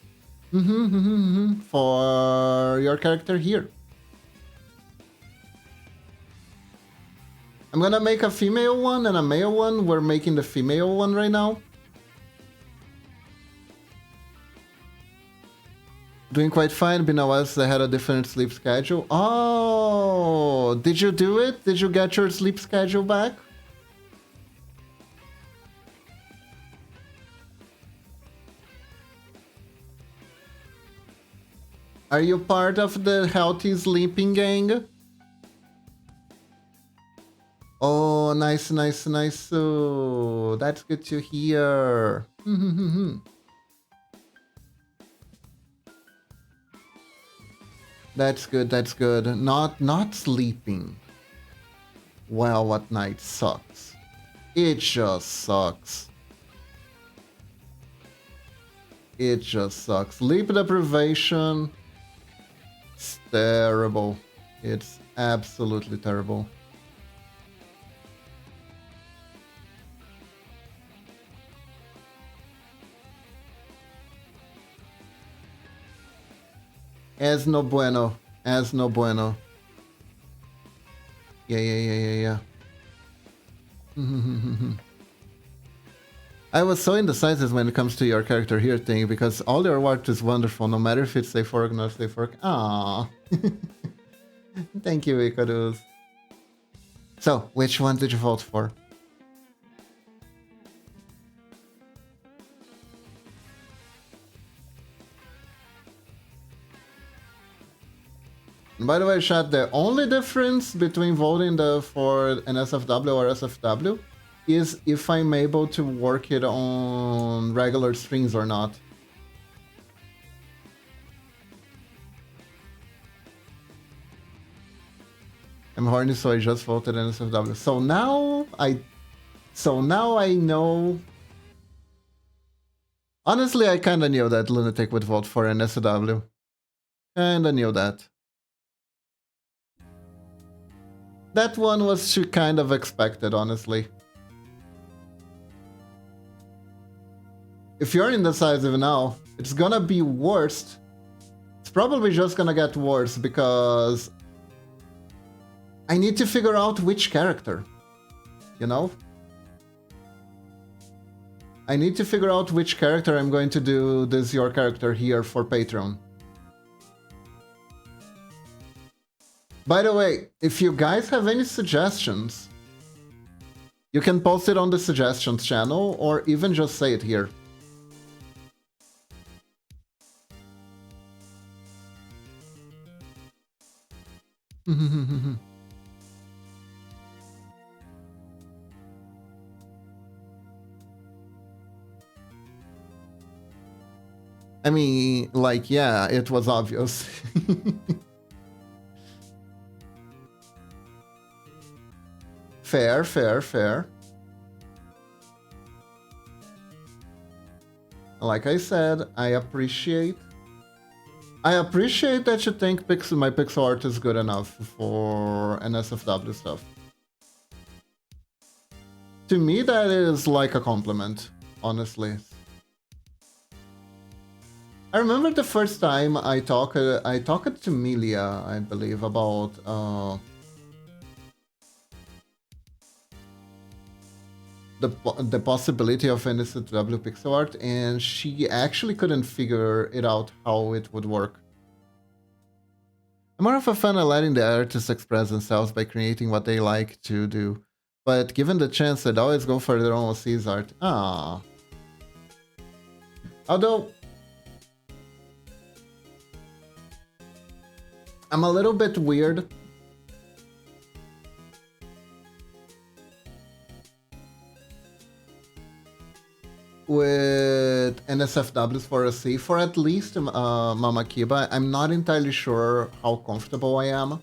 Speaker 1: For your character here. I'm gonna make a female one and a male one. We're making the female one right now. Doing quite fine. Been a while since I had a different sleep schedule. Oh, did you do it? Did you get your sleep schedule back? Are you part of the healthy sleeping gang? Oh, nice, nice, nice. So that's good to hear. That's good, that's good. Not sleeping well at night sucks. It just sucks. It just sucks. Sleep deprivation, it's terrible. It's absolutely terrible. Es no bueno. Es no bueno. Yeah. I was so indecisive when it comes to your character here thing because all your art is wonderful, no matter if it's safe work or not safe work. Aww. Thank you, Icarus. So, which one did you vote for? And by the way, chat, the only difference between voting for an SFW or SFW is if I'm able to work it on regular strings or not. I'm horny, so I just voted NSFW. So now I know. Honestly, I kinda knew that Lunatic would vote for NSFW. Kinda knew that. That one was kind of expected, honestly. If you're indecisive now, it's gonna be worse. It's probably just gonna get worse because I need to figure out which character, you know? I need to figure out which character I'm going to do this your character here for Patreon. By the way, if you guys have any suggestions, you can post it on the suggestions channel or even just say it here. I mean, like, yeah, it was obvious. Fair. Like I said, I appreciate that you think my pixel art is good enough for NSFW stuff. To me, that is like a compliment, honestly. I remember the first time I talked to Milia, I believe, about the possibility of NSFW pixel art, and she actually couldn't figure it out how it would work. I'm more of a fan of letting the artists express themselves by creating what they like to do, but given the chance, I'd always go for their own overseas art. Ah. Although I'm a little bit weird with NSFWs for a C, for at least Mama Kiba. I'm not entirely sure how comfortable I am.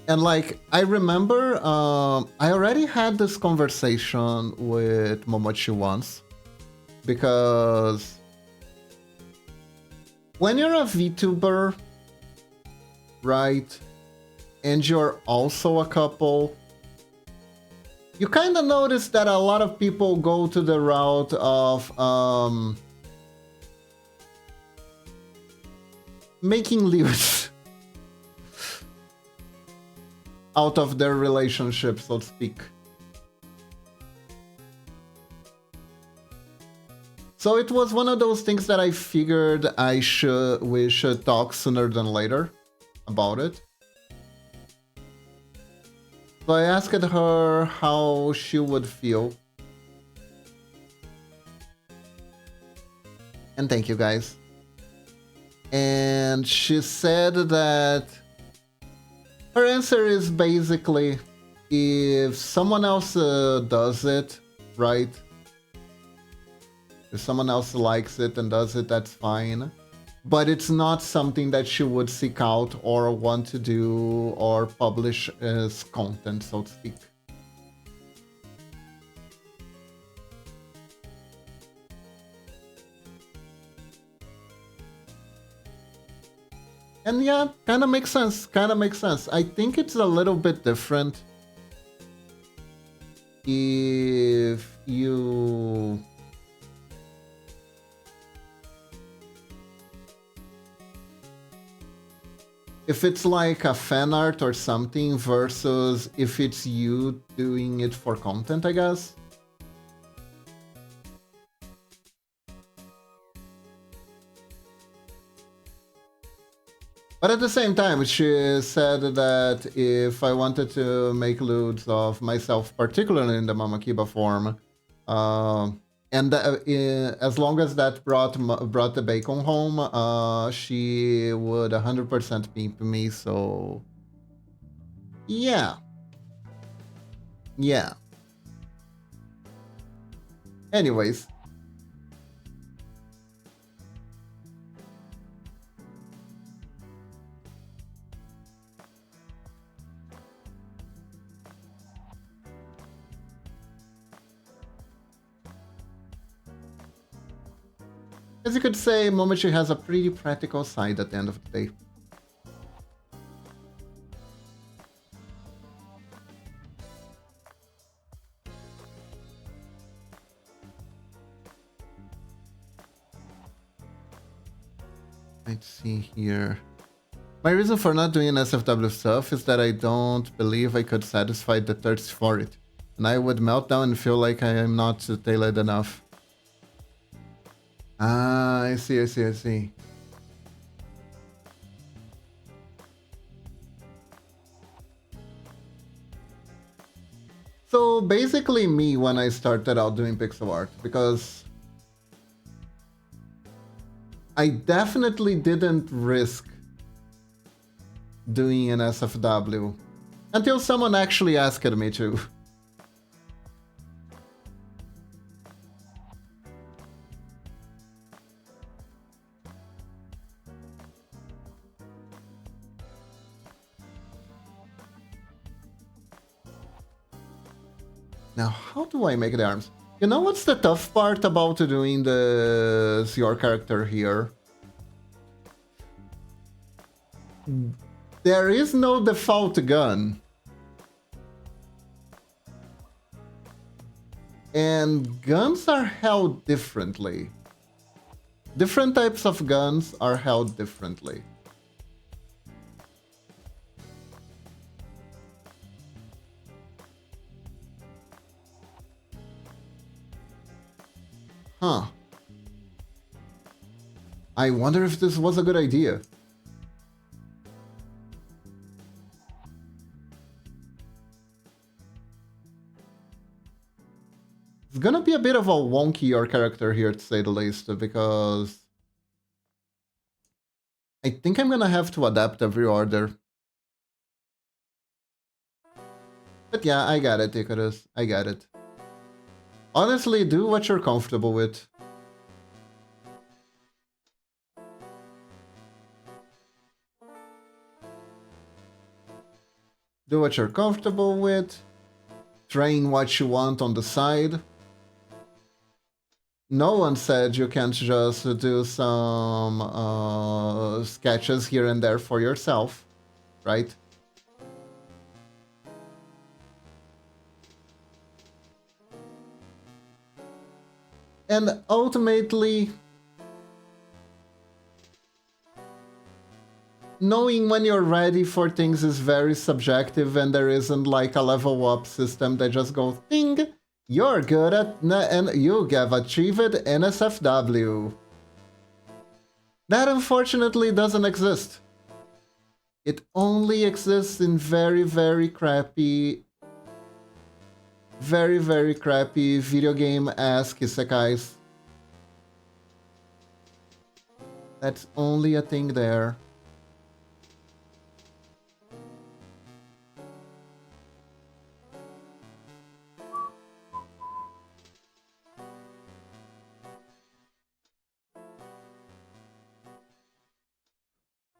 Speaker 1: And like, I remember I already had this conversation with Momochi once, because when you're a VTuber, right, and you're also a couple, you kind of notice that a lot of people go to the route of making livs out of their relationship, so to speak. So it was one of those things that I figured we should talk sooner than later about it. So I asked her how she would feel. And thank you guys. And she said that her answer is basically if someone else does it, right? If someone else likes it and does it, that's fine. But it's not something that she would seek out or want to do or publish as content, so to speak. And yeah, kind of makes sense. Kind of makes sense. I think it's a little bit different if you... if it's like a fan art or something versus if it's you doing it for content, I guess. But at the same time, she said that if I wanted to make lewds of myself, particularly in the Mama Kiba form, and as long as that brought the bacon home, she would 100% pimp me, so... yeah. Yeah. Anyways. As you could say, Momochi has a pretty practical side at the end of the day. Let's see here. My reason for not doing SFW stuff is that I don't believe I could satisfy the thirst for it, and I would melt down and feel like I am not tailored enough. Ah, I see, I see, I see. So basically me when I started out doing pixel art, because I definitely didn't risk doing an SFW until someone actually asked me to. Now, how do I make the arms? You know what's the tough part about doing your character here? There is no default gun. And guns are held differently. Different types of guns are held differently. Huh. I wonder if this was a good idea. It's gonna be a bit of a wonkier character here, to say the least, because I think I'm gonna have to adapt every order. But yeah, I got it, Icarus. I got it. Honestly, do what you're comfortable with. Do what you're comfortable with. Train what you want on the side. No one said you can't just do some sketches here and there for yourself, right? And ultimately, knowing when you're ready for things is very subjective, and there isn't like a level up system that just goes ding, You're good at and you have achieved NSFW. That unfortunately doesn't exist. It only exists in very, very crappy video game-esque isekais. That's only a thing there.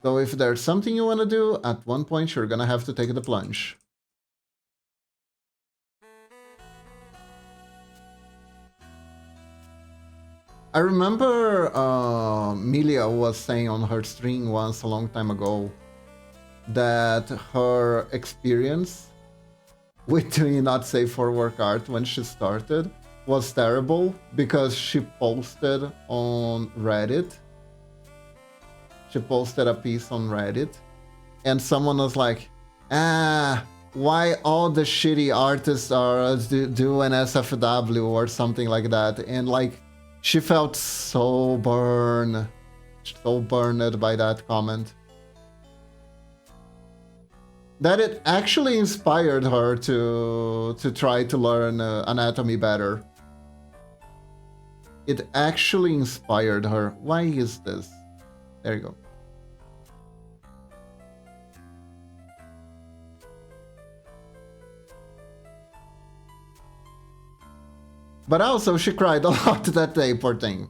Speaker 1: So if there's something you want to do, at one point you're gonna have to take the plunge. I remember Milia was saying on her stream once a long time ago that her experience with doing not safe for work art when she started was terrible because she posted on Reddit. She posted a piece on Reddit and someone was like, why all the shitty artists are doing SFW or something like that. And like, she felt so burned by that comment. That it actually inspired her to try to learn anatomy better. It actually inspired her. Why is this? There you go. But also, she cried a lot that day, poor thing.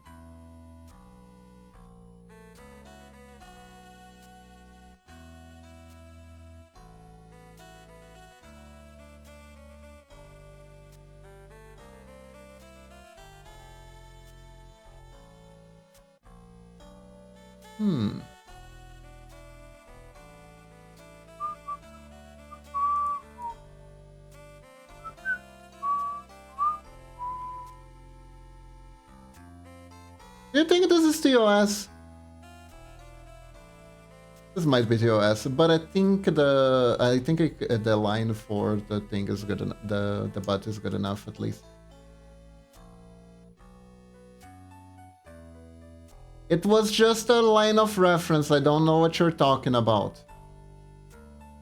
Speaker 1: Do you think this is TOS? This might be TOS, but I think the line for the thing is good enough. The butt is good enough at least. It was just a line of reference. I don't know what you're talking about.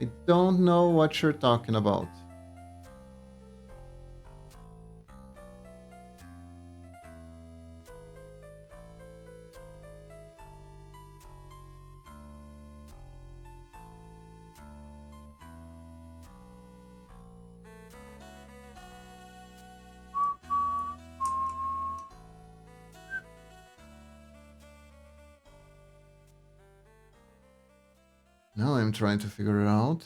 Speaker 1: I don't know what you're talking about. Now I'm trying to figure it out.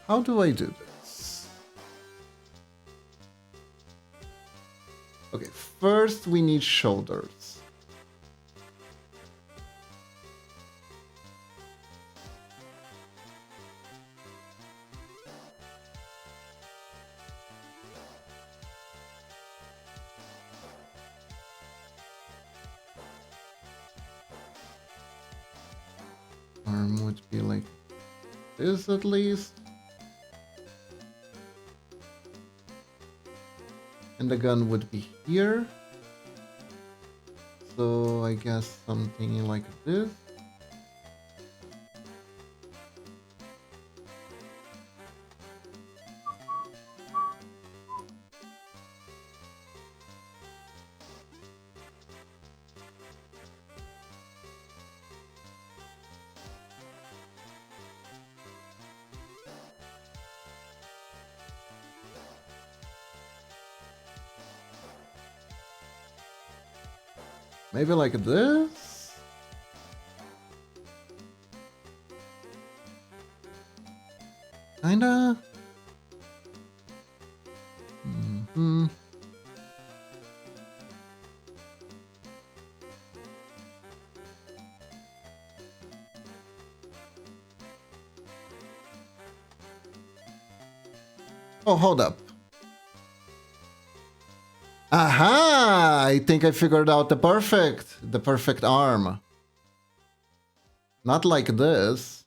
Speaker 1: How do I do this? Okay, first we need shoulders. Arm would be like this at least. And the gun would be here. So I guess something like this. Maybe like this? Kinda? Oh, hold up. Aha! I think I figured out the perfect arm. Not like this.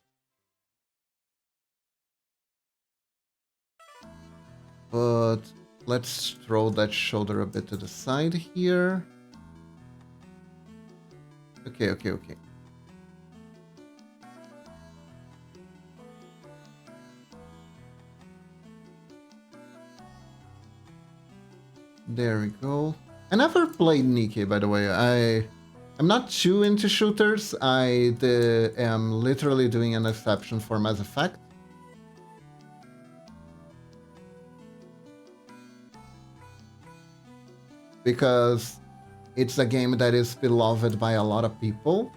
Speaker 1: But let's throw that shoulder a bit to the side here. Okay, okay, okay. There we go. I never played Nikki, by the way. I'm not too into shooters. I am literally doing an exception for Mass Effect. Because it's a game that is beloved by a lot of people.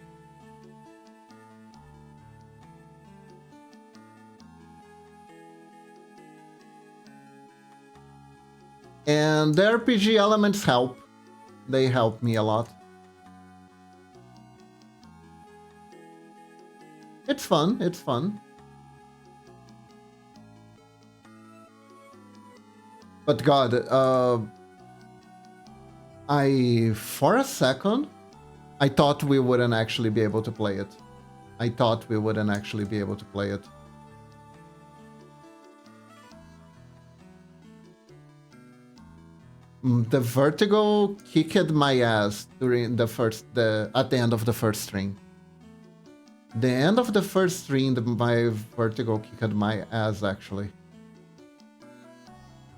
Speaker 1: And the RPG elements help. They help me a lot. It's fun, it's fun. But God, for a second, I thought we wouldn't actually be able to play it. I thought we wouldn't actually be able to play it. The vertigo kicked my ass during at the end of the first string. The end of the first string, my vertigo kicked my ass actually.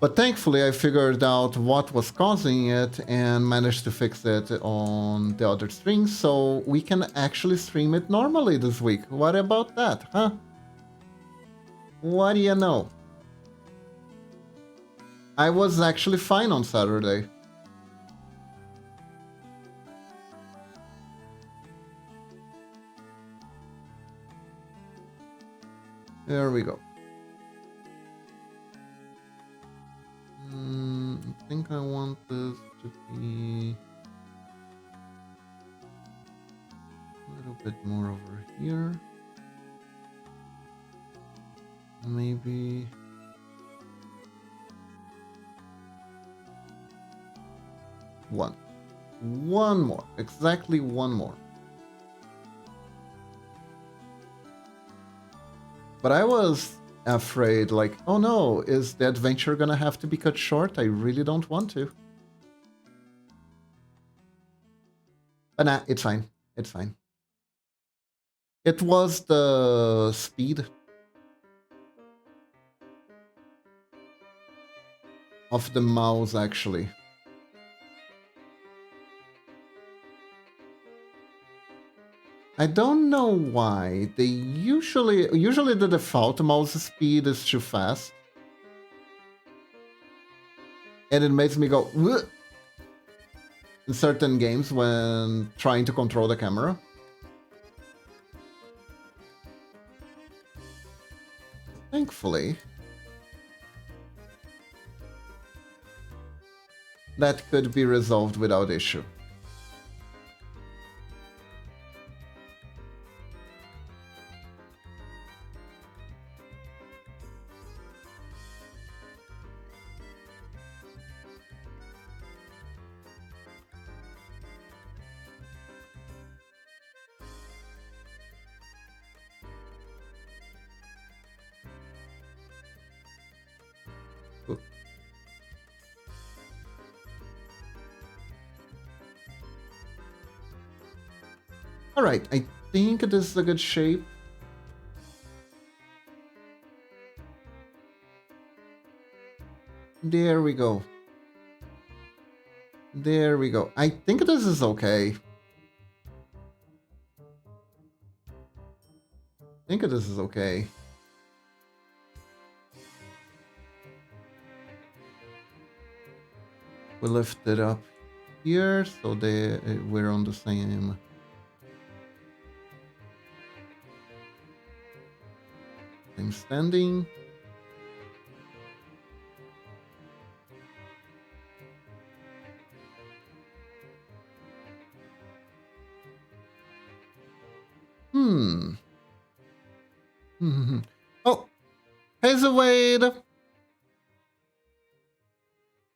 Speaker 1: But thankfully I figured out what was causing it and managed to fix it on the other strings, so we can actually stream it normally this week. What about that, huh? What do you know? I was actually fine on Saturday. There we go. I think I want this to be a little bit more over here. Maybe one more, exactly one more. But I was afraid, like, oh no, is the adventure gonna have to be cut short? I really don't want to. But nah, it's fine. It's fine. It was the speed of the mouse, actually. I don't know why. They usually the default mouse speed is too fast. And it makes me go "Ugh," in certain games when trying to control the camera. Thankfully, that could be resolved without issue. Alright, I think this is a good shape. There we go. There we go. I think this is okay. I think this is okay. We lift it up here so we're on the same standing. Oh, hey Wade.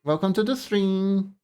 Speaker 1: Welcome to the stream.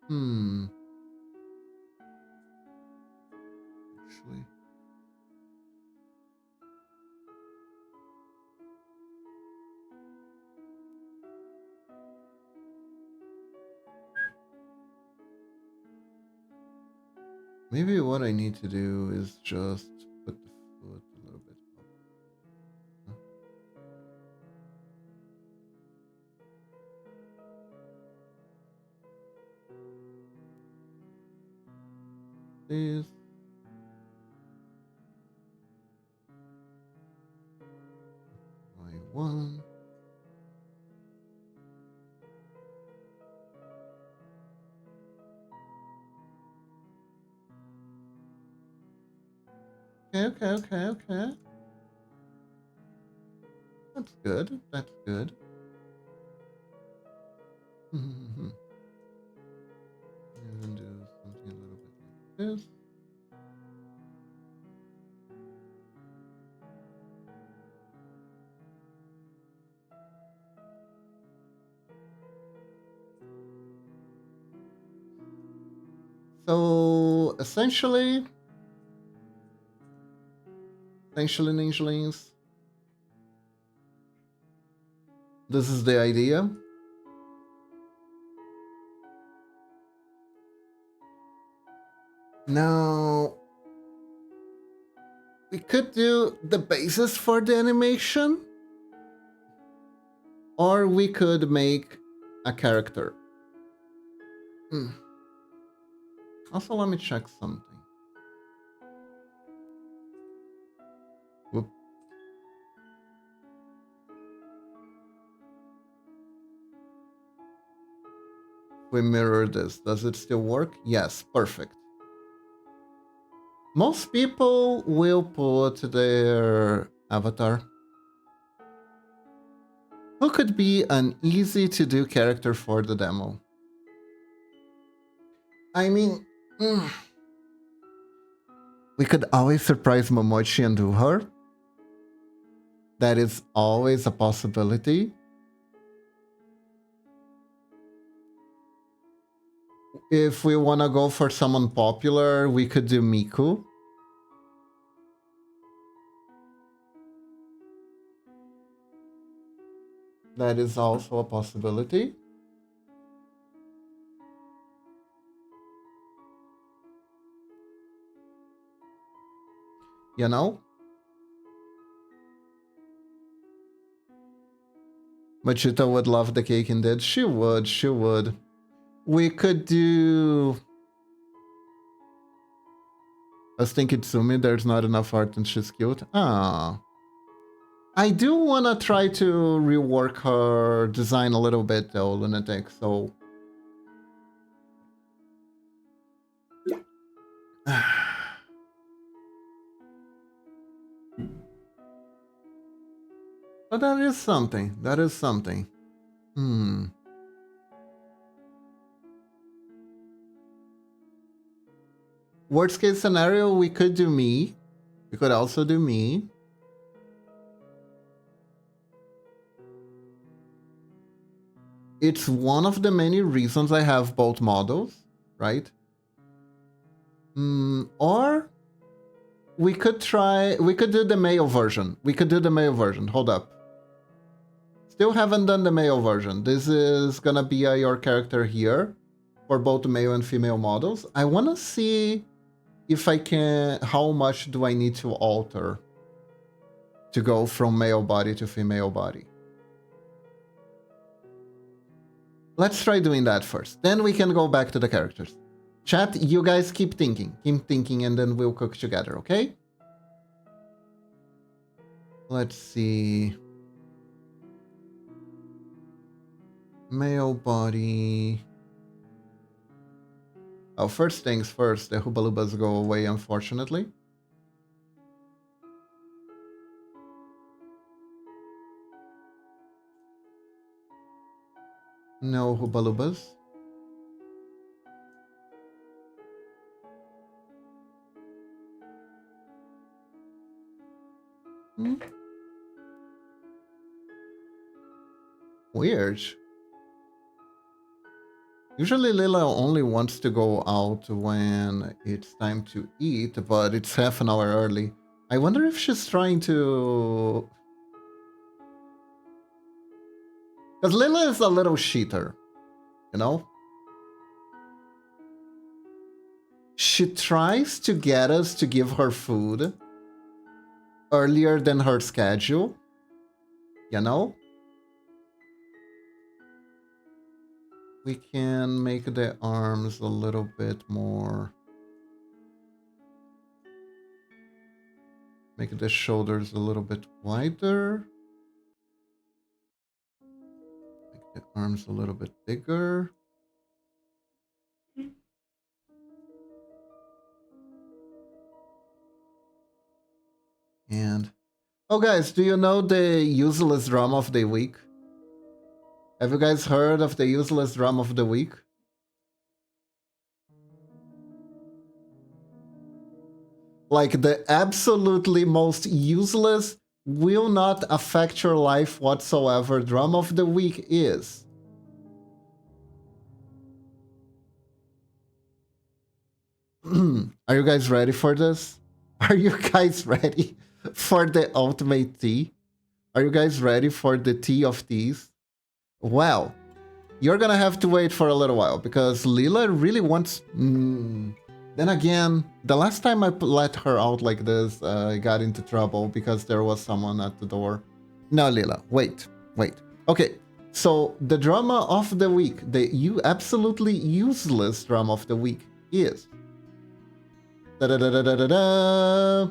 Speaker 1: Hmm. Actually. Maybe what I need to do is just put the foot a little bit up. Huh? This. Y1. Okay. That's good. That's good. And do something a little bit like this. So essentially, ninjalings, this is the idea. Now, we could do the basis for the animation, or we could make a character. Also, let me check something. Whoop. We mirror this. Does it still work? Yes, perfect. Most people will put their avatar. Who could be an easy to do character for the demo? I mean, we could always surprise Momochi and do her. That is always a possibility. If we want to go for someone popular, we could do Miku. That is also a possibility. You know? Machita would love the cake indeed. She would. We could do... I was thinking Tsumi, there's not enough art and she's cute. Ah. I do want to try to rework her design a little bit though, Lunatic, so... But that is something. That is something. Worst case scenario, we could do me. We could also do me. It's one of the many reasons I have both models, right? Or we could do the male version. Hold up. Still haven't done the male version. This is gonna be your character here for both male and female models. I wanna see if I can, how much do I need to alter to go from male body to female body? Let's try doing that first. Then we can go back to the characters. Chat, you guys keep thinking, and then we'll cook together, okay? Let's see. Male body. Oh, first things first, the Hoobalubas go away, unfortunately. No hubalubas. Hmm? Weird. Usually Lila only wants to go out when it's time to eat, but it's half an hour early. I wonder if she's trying to... Because Lila is a little cheater, you know? She tries to get us to give her food earlier than her schedule, you know? We can make the arms a little bit more... Make the shoulders a little bit wider. Make the arms a little bit bigger. And... Oh guys, do you know the useless drum of the week? Have you guys heard of the useless drum of the week? Like the absolutely most useless, will not affect your life whatsoever drum of the week is... Are you guys ready for this? Are you guys ready for the ultimate tea? Are you guys ready for the tea of teas? Well, you're gonna have to wait for a little while because Lila really wants... Then again, the last time I let her out like this, I got into trouble because there was someone at the door. No, Lila, wait. Okay, so the drama of the week, the absolutely useless drama of the week is... Da-da-da-da-da-da-da!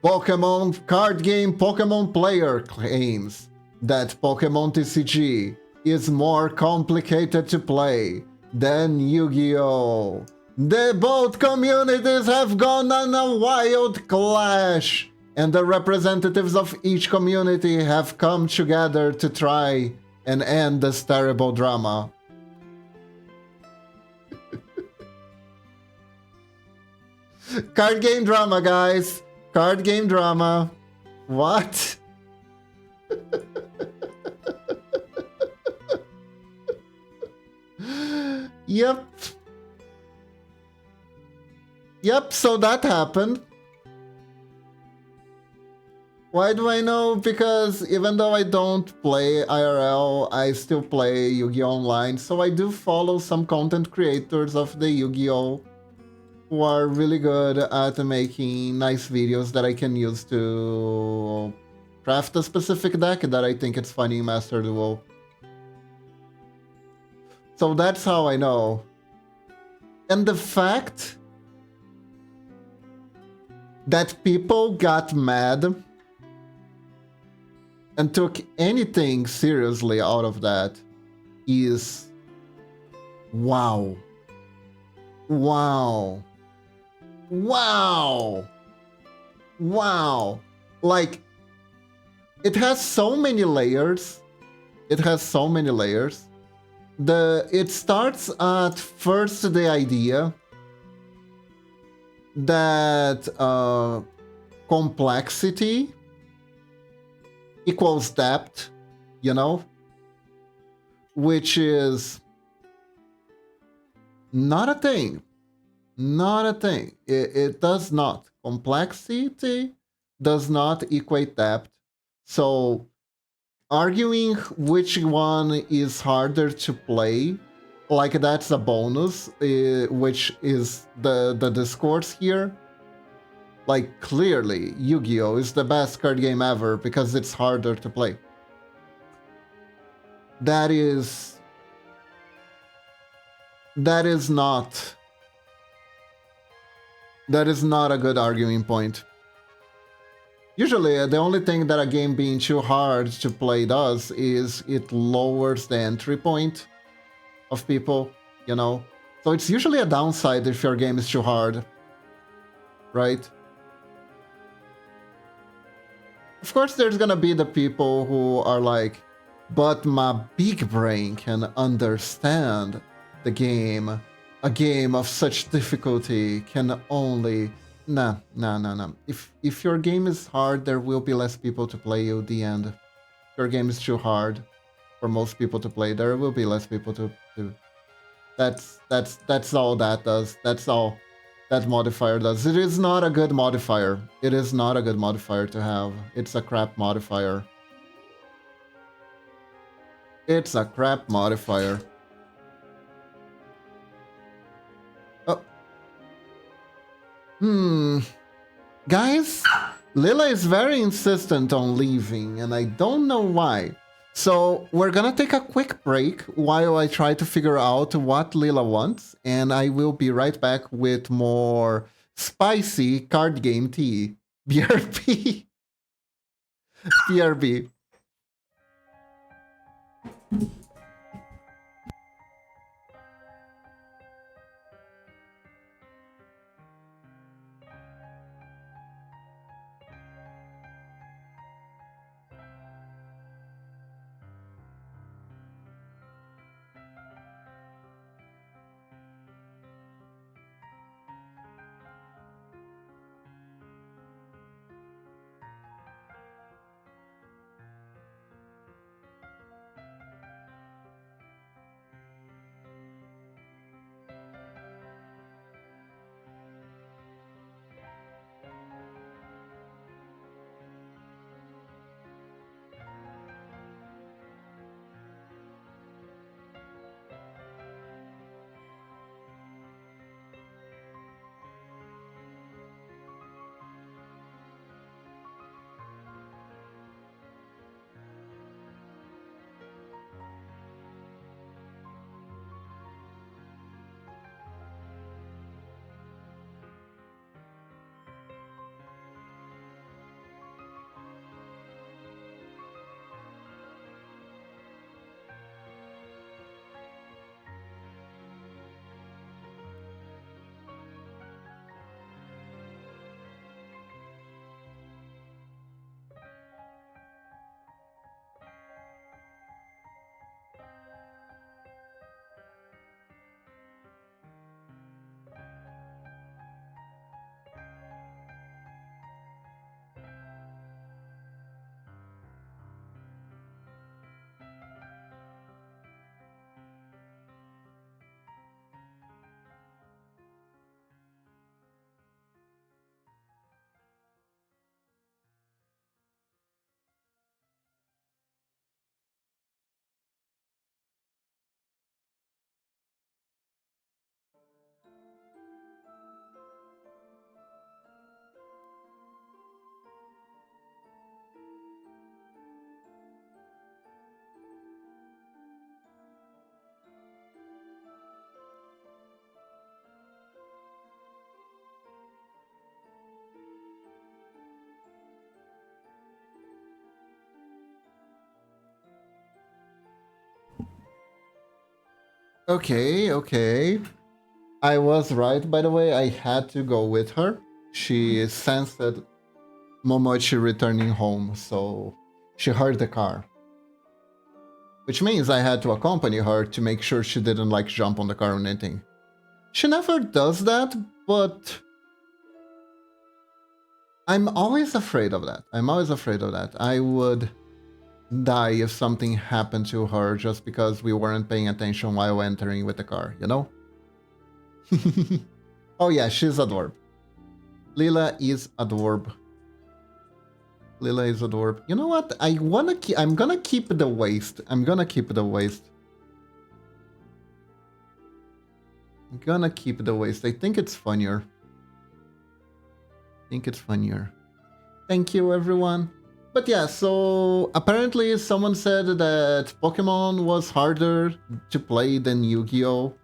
Speaker 1: Pokemon card game Pokemon player claims that Pokemon TCG is more complicated to play than Yu-Gi-Oh! The both communities have gone on a wild clash, and the representatives of each community have come together to try and end this terrible drama. Card game drama, guys. Card game drama. What? Yep. Yep, so that happened. Why do I know? Because even though I don't play IRL, I still play Yu-Gi-Oh! Online, so I do follow some content creators of the Yu-Gi-Oh! Who are really good at making nice videos that I can use to craft a specific deck that I think it's funny in Master Duel. So that's how I know. And the fact that people got mad and took anything seriously out of that is... wow. Wow. Wow. Wow. Like, it has so many layers. It has so many layers. It starts at first the idea that complexity equals depth, you know? Which is not a thing. Not a thing. It does not. Complexity does not equate depth. So arguing which one is harder to play, like that's a bonus, which is the discourse here. Like clearly, Yu-Gi-Oh! Is the best card game ever because it's harder to play. That is not a good arguing point. Usually, the only thing that a game being too hard to play does is it lowers the entry point of people, you know? So it's usually a downside if your game is too hard, right? Of course, there's gonna be the people who are like, but my big brain can understand the game. A game of such difficulty can only... Nah. If your game is hard, there will be less people to play you. The end. If your game is too hard for most people to play, there will be less people to... That's all that does. That's all that modifier does. It is not a good modifier. It is not a good modifier to have. It's a crap modifier. It's a crap modifier. Oh. Guys, Lila is very insistent on leaving, and I don't know why. So we're gonna take a quick break while I try to figure out what Lila wants, and I will be right back with more spicy card game tea. BRB. BRB. Okay. I was right, by the way. I had to go with her. She sensed Momochi returning home, so she heard the car. Which means I had to accompany her to make sure she didn't like jump on the car or anything. She never does that, but I'm always afraid of that. I would die if something happened to her just because we weren't paying attention while entering with the car, you know? Oh yeah, she's adorable. Lila is adorable. You know what? I'm gonna keep the waist. I think it's funnier. Thank you, everyone. But yeah, so apparently someone said that Pokemon was harder to play than Yu-Gi-Oh!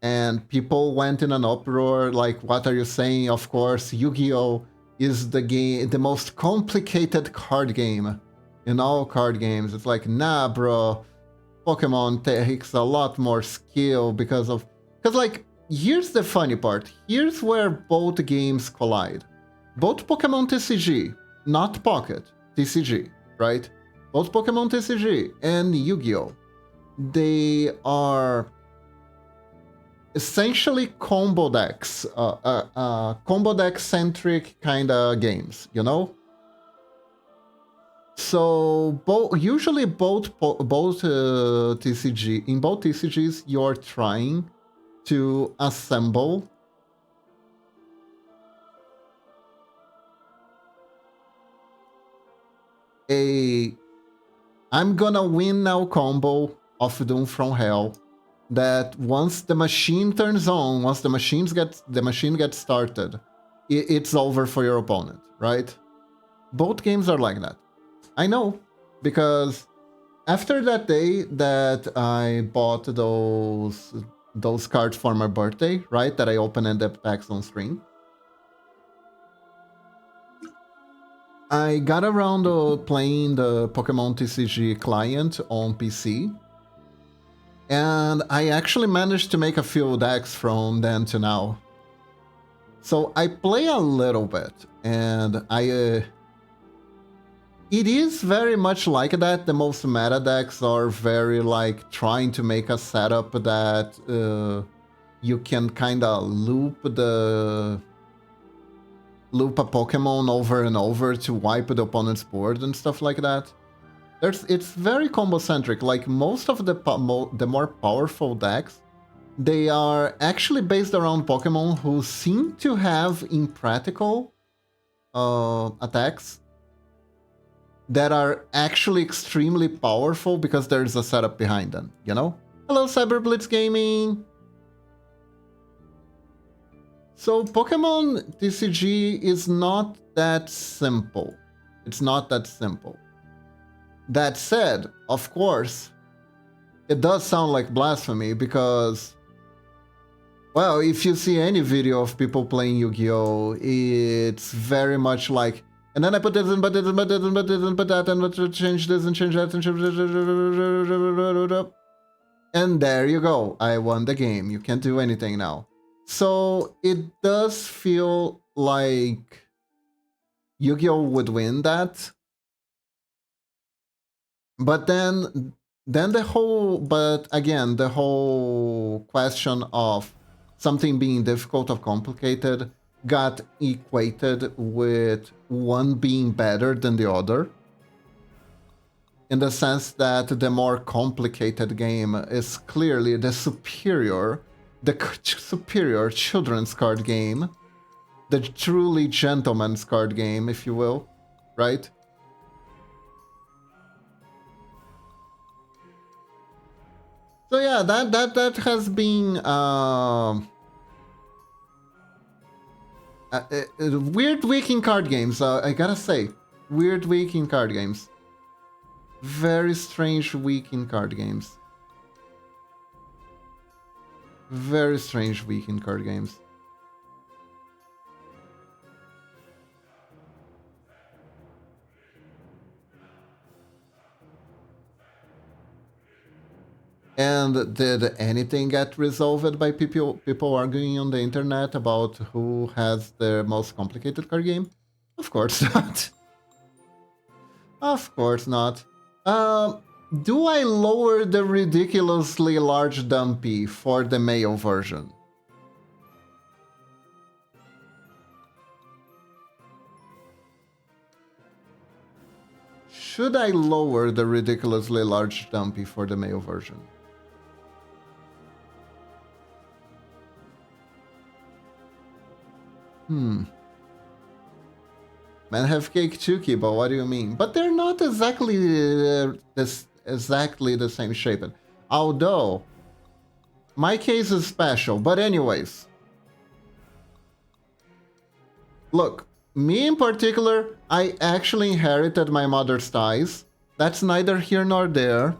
Speaker 1: And people went in an uproar, like, what are you saying? Of course, Yu-Gi-Oh! Is the most complicated card game in all card games. It's like, nah, bro, Pokemon takes a lot more skill because like, here's the funny part. Here's where both games collide. Both Pokemon TCG, not Pocket, TCG, right? both Pokemon TCG and Yu-Gi-Oh! They are essentially combo decks, combo deck centric kind of games, you know. So usually both TCG in both TCGs you're trying to assemble a I'm gonna win now combo of Doom from Hell that once the machine turns on, once the machine gets started, it's over for your opponent, right? Both games are like that. I know, because after that day that I bought those cards for my birthday, right? That I opened in the packs on stream. I got around playing the Pokemon TCG client on PC, and I actually managed to make a few decks from then to now. So I play a little bit, and it is very much like that. The most meta decks are very like trying to make a setup that you can kind of loop a Pokemon over and over to wipe the opponent's board and stuff like that. It's very combo centric. Like most of the more powerful decks, they are actually based around Pokemon who seem to have impractical attacks that are actually extremely powerful because there's a setup behind them, you know? Hello, Cyberblitz Gaming! So Pokemon TCG is not that simple. It's not that simple. That said, of course, it does sound like blasphemy because, well, if you see any video of people playing Yu-Gi-Oh!, it's very much like, and then I put this and put this and put this and put this and put that and change this and change that and change, and there you go. I won the game. You can't do anything now. So it does feel like Yu-Gi-Oh! Would win that. But then the whole question of something being difficult or complicated got equated with one being better than the other, in the sense that the more complicated game is clearly the superior children's card game, the truly gentleman's card game, if you will, right? So yeah, that has been a weird week in card games. I gotta say, weird week in card games. Very strange week in card games. Very strange week in card games. And did anything get resolved by people arguing on the internet about who has the most complicated card game? Of course not. Of course not. Do I lower the ridiculously large dumpy for the male version? Should I lower the ridiculously large dumpy for the male version? Men have cake too, Kiba, what do you mean? But they're not exactly exactly the same shape. Although, my case is special, but anyways. Look, me in particular, I actually inherited my mother's thighs. That's neither here nor there.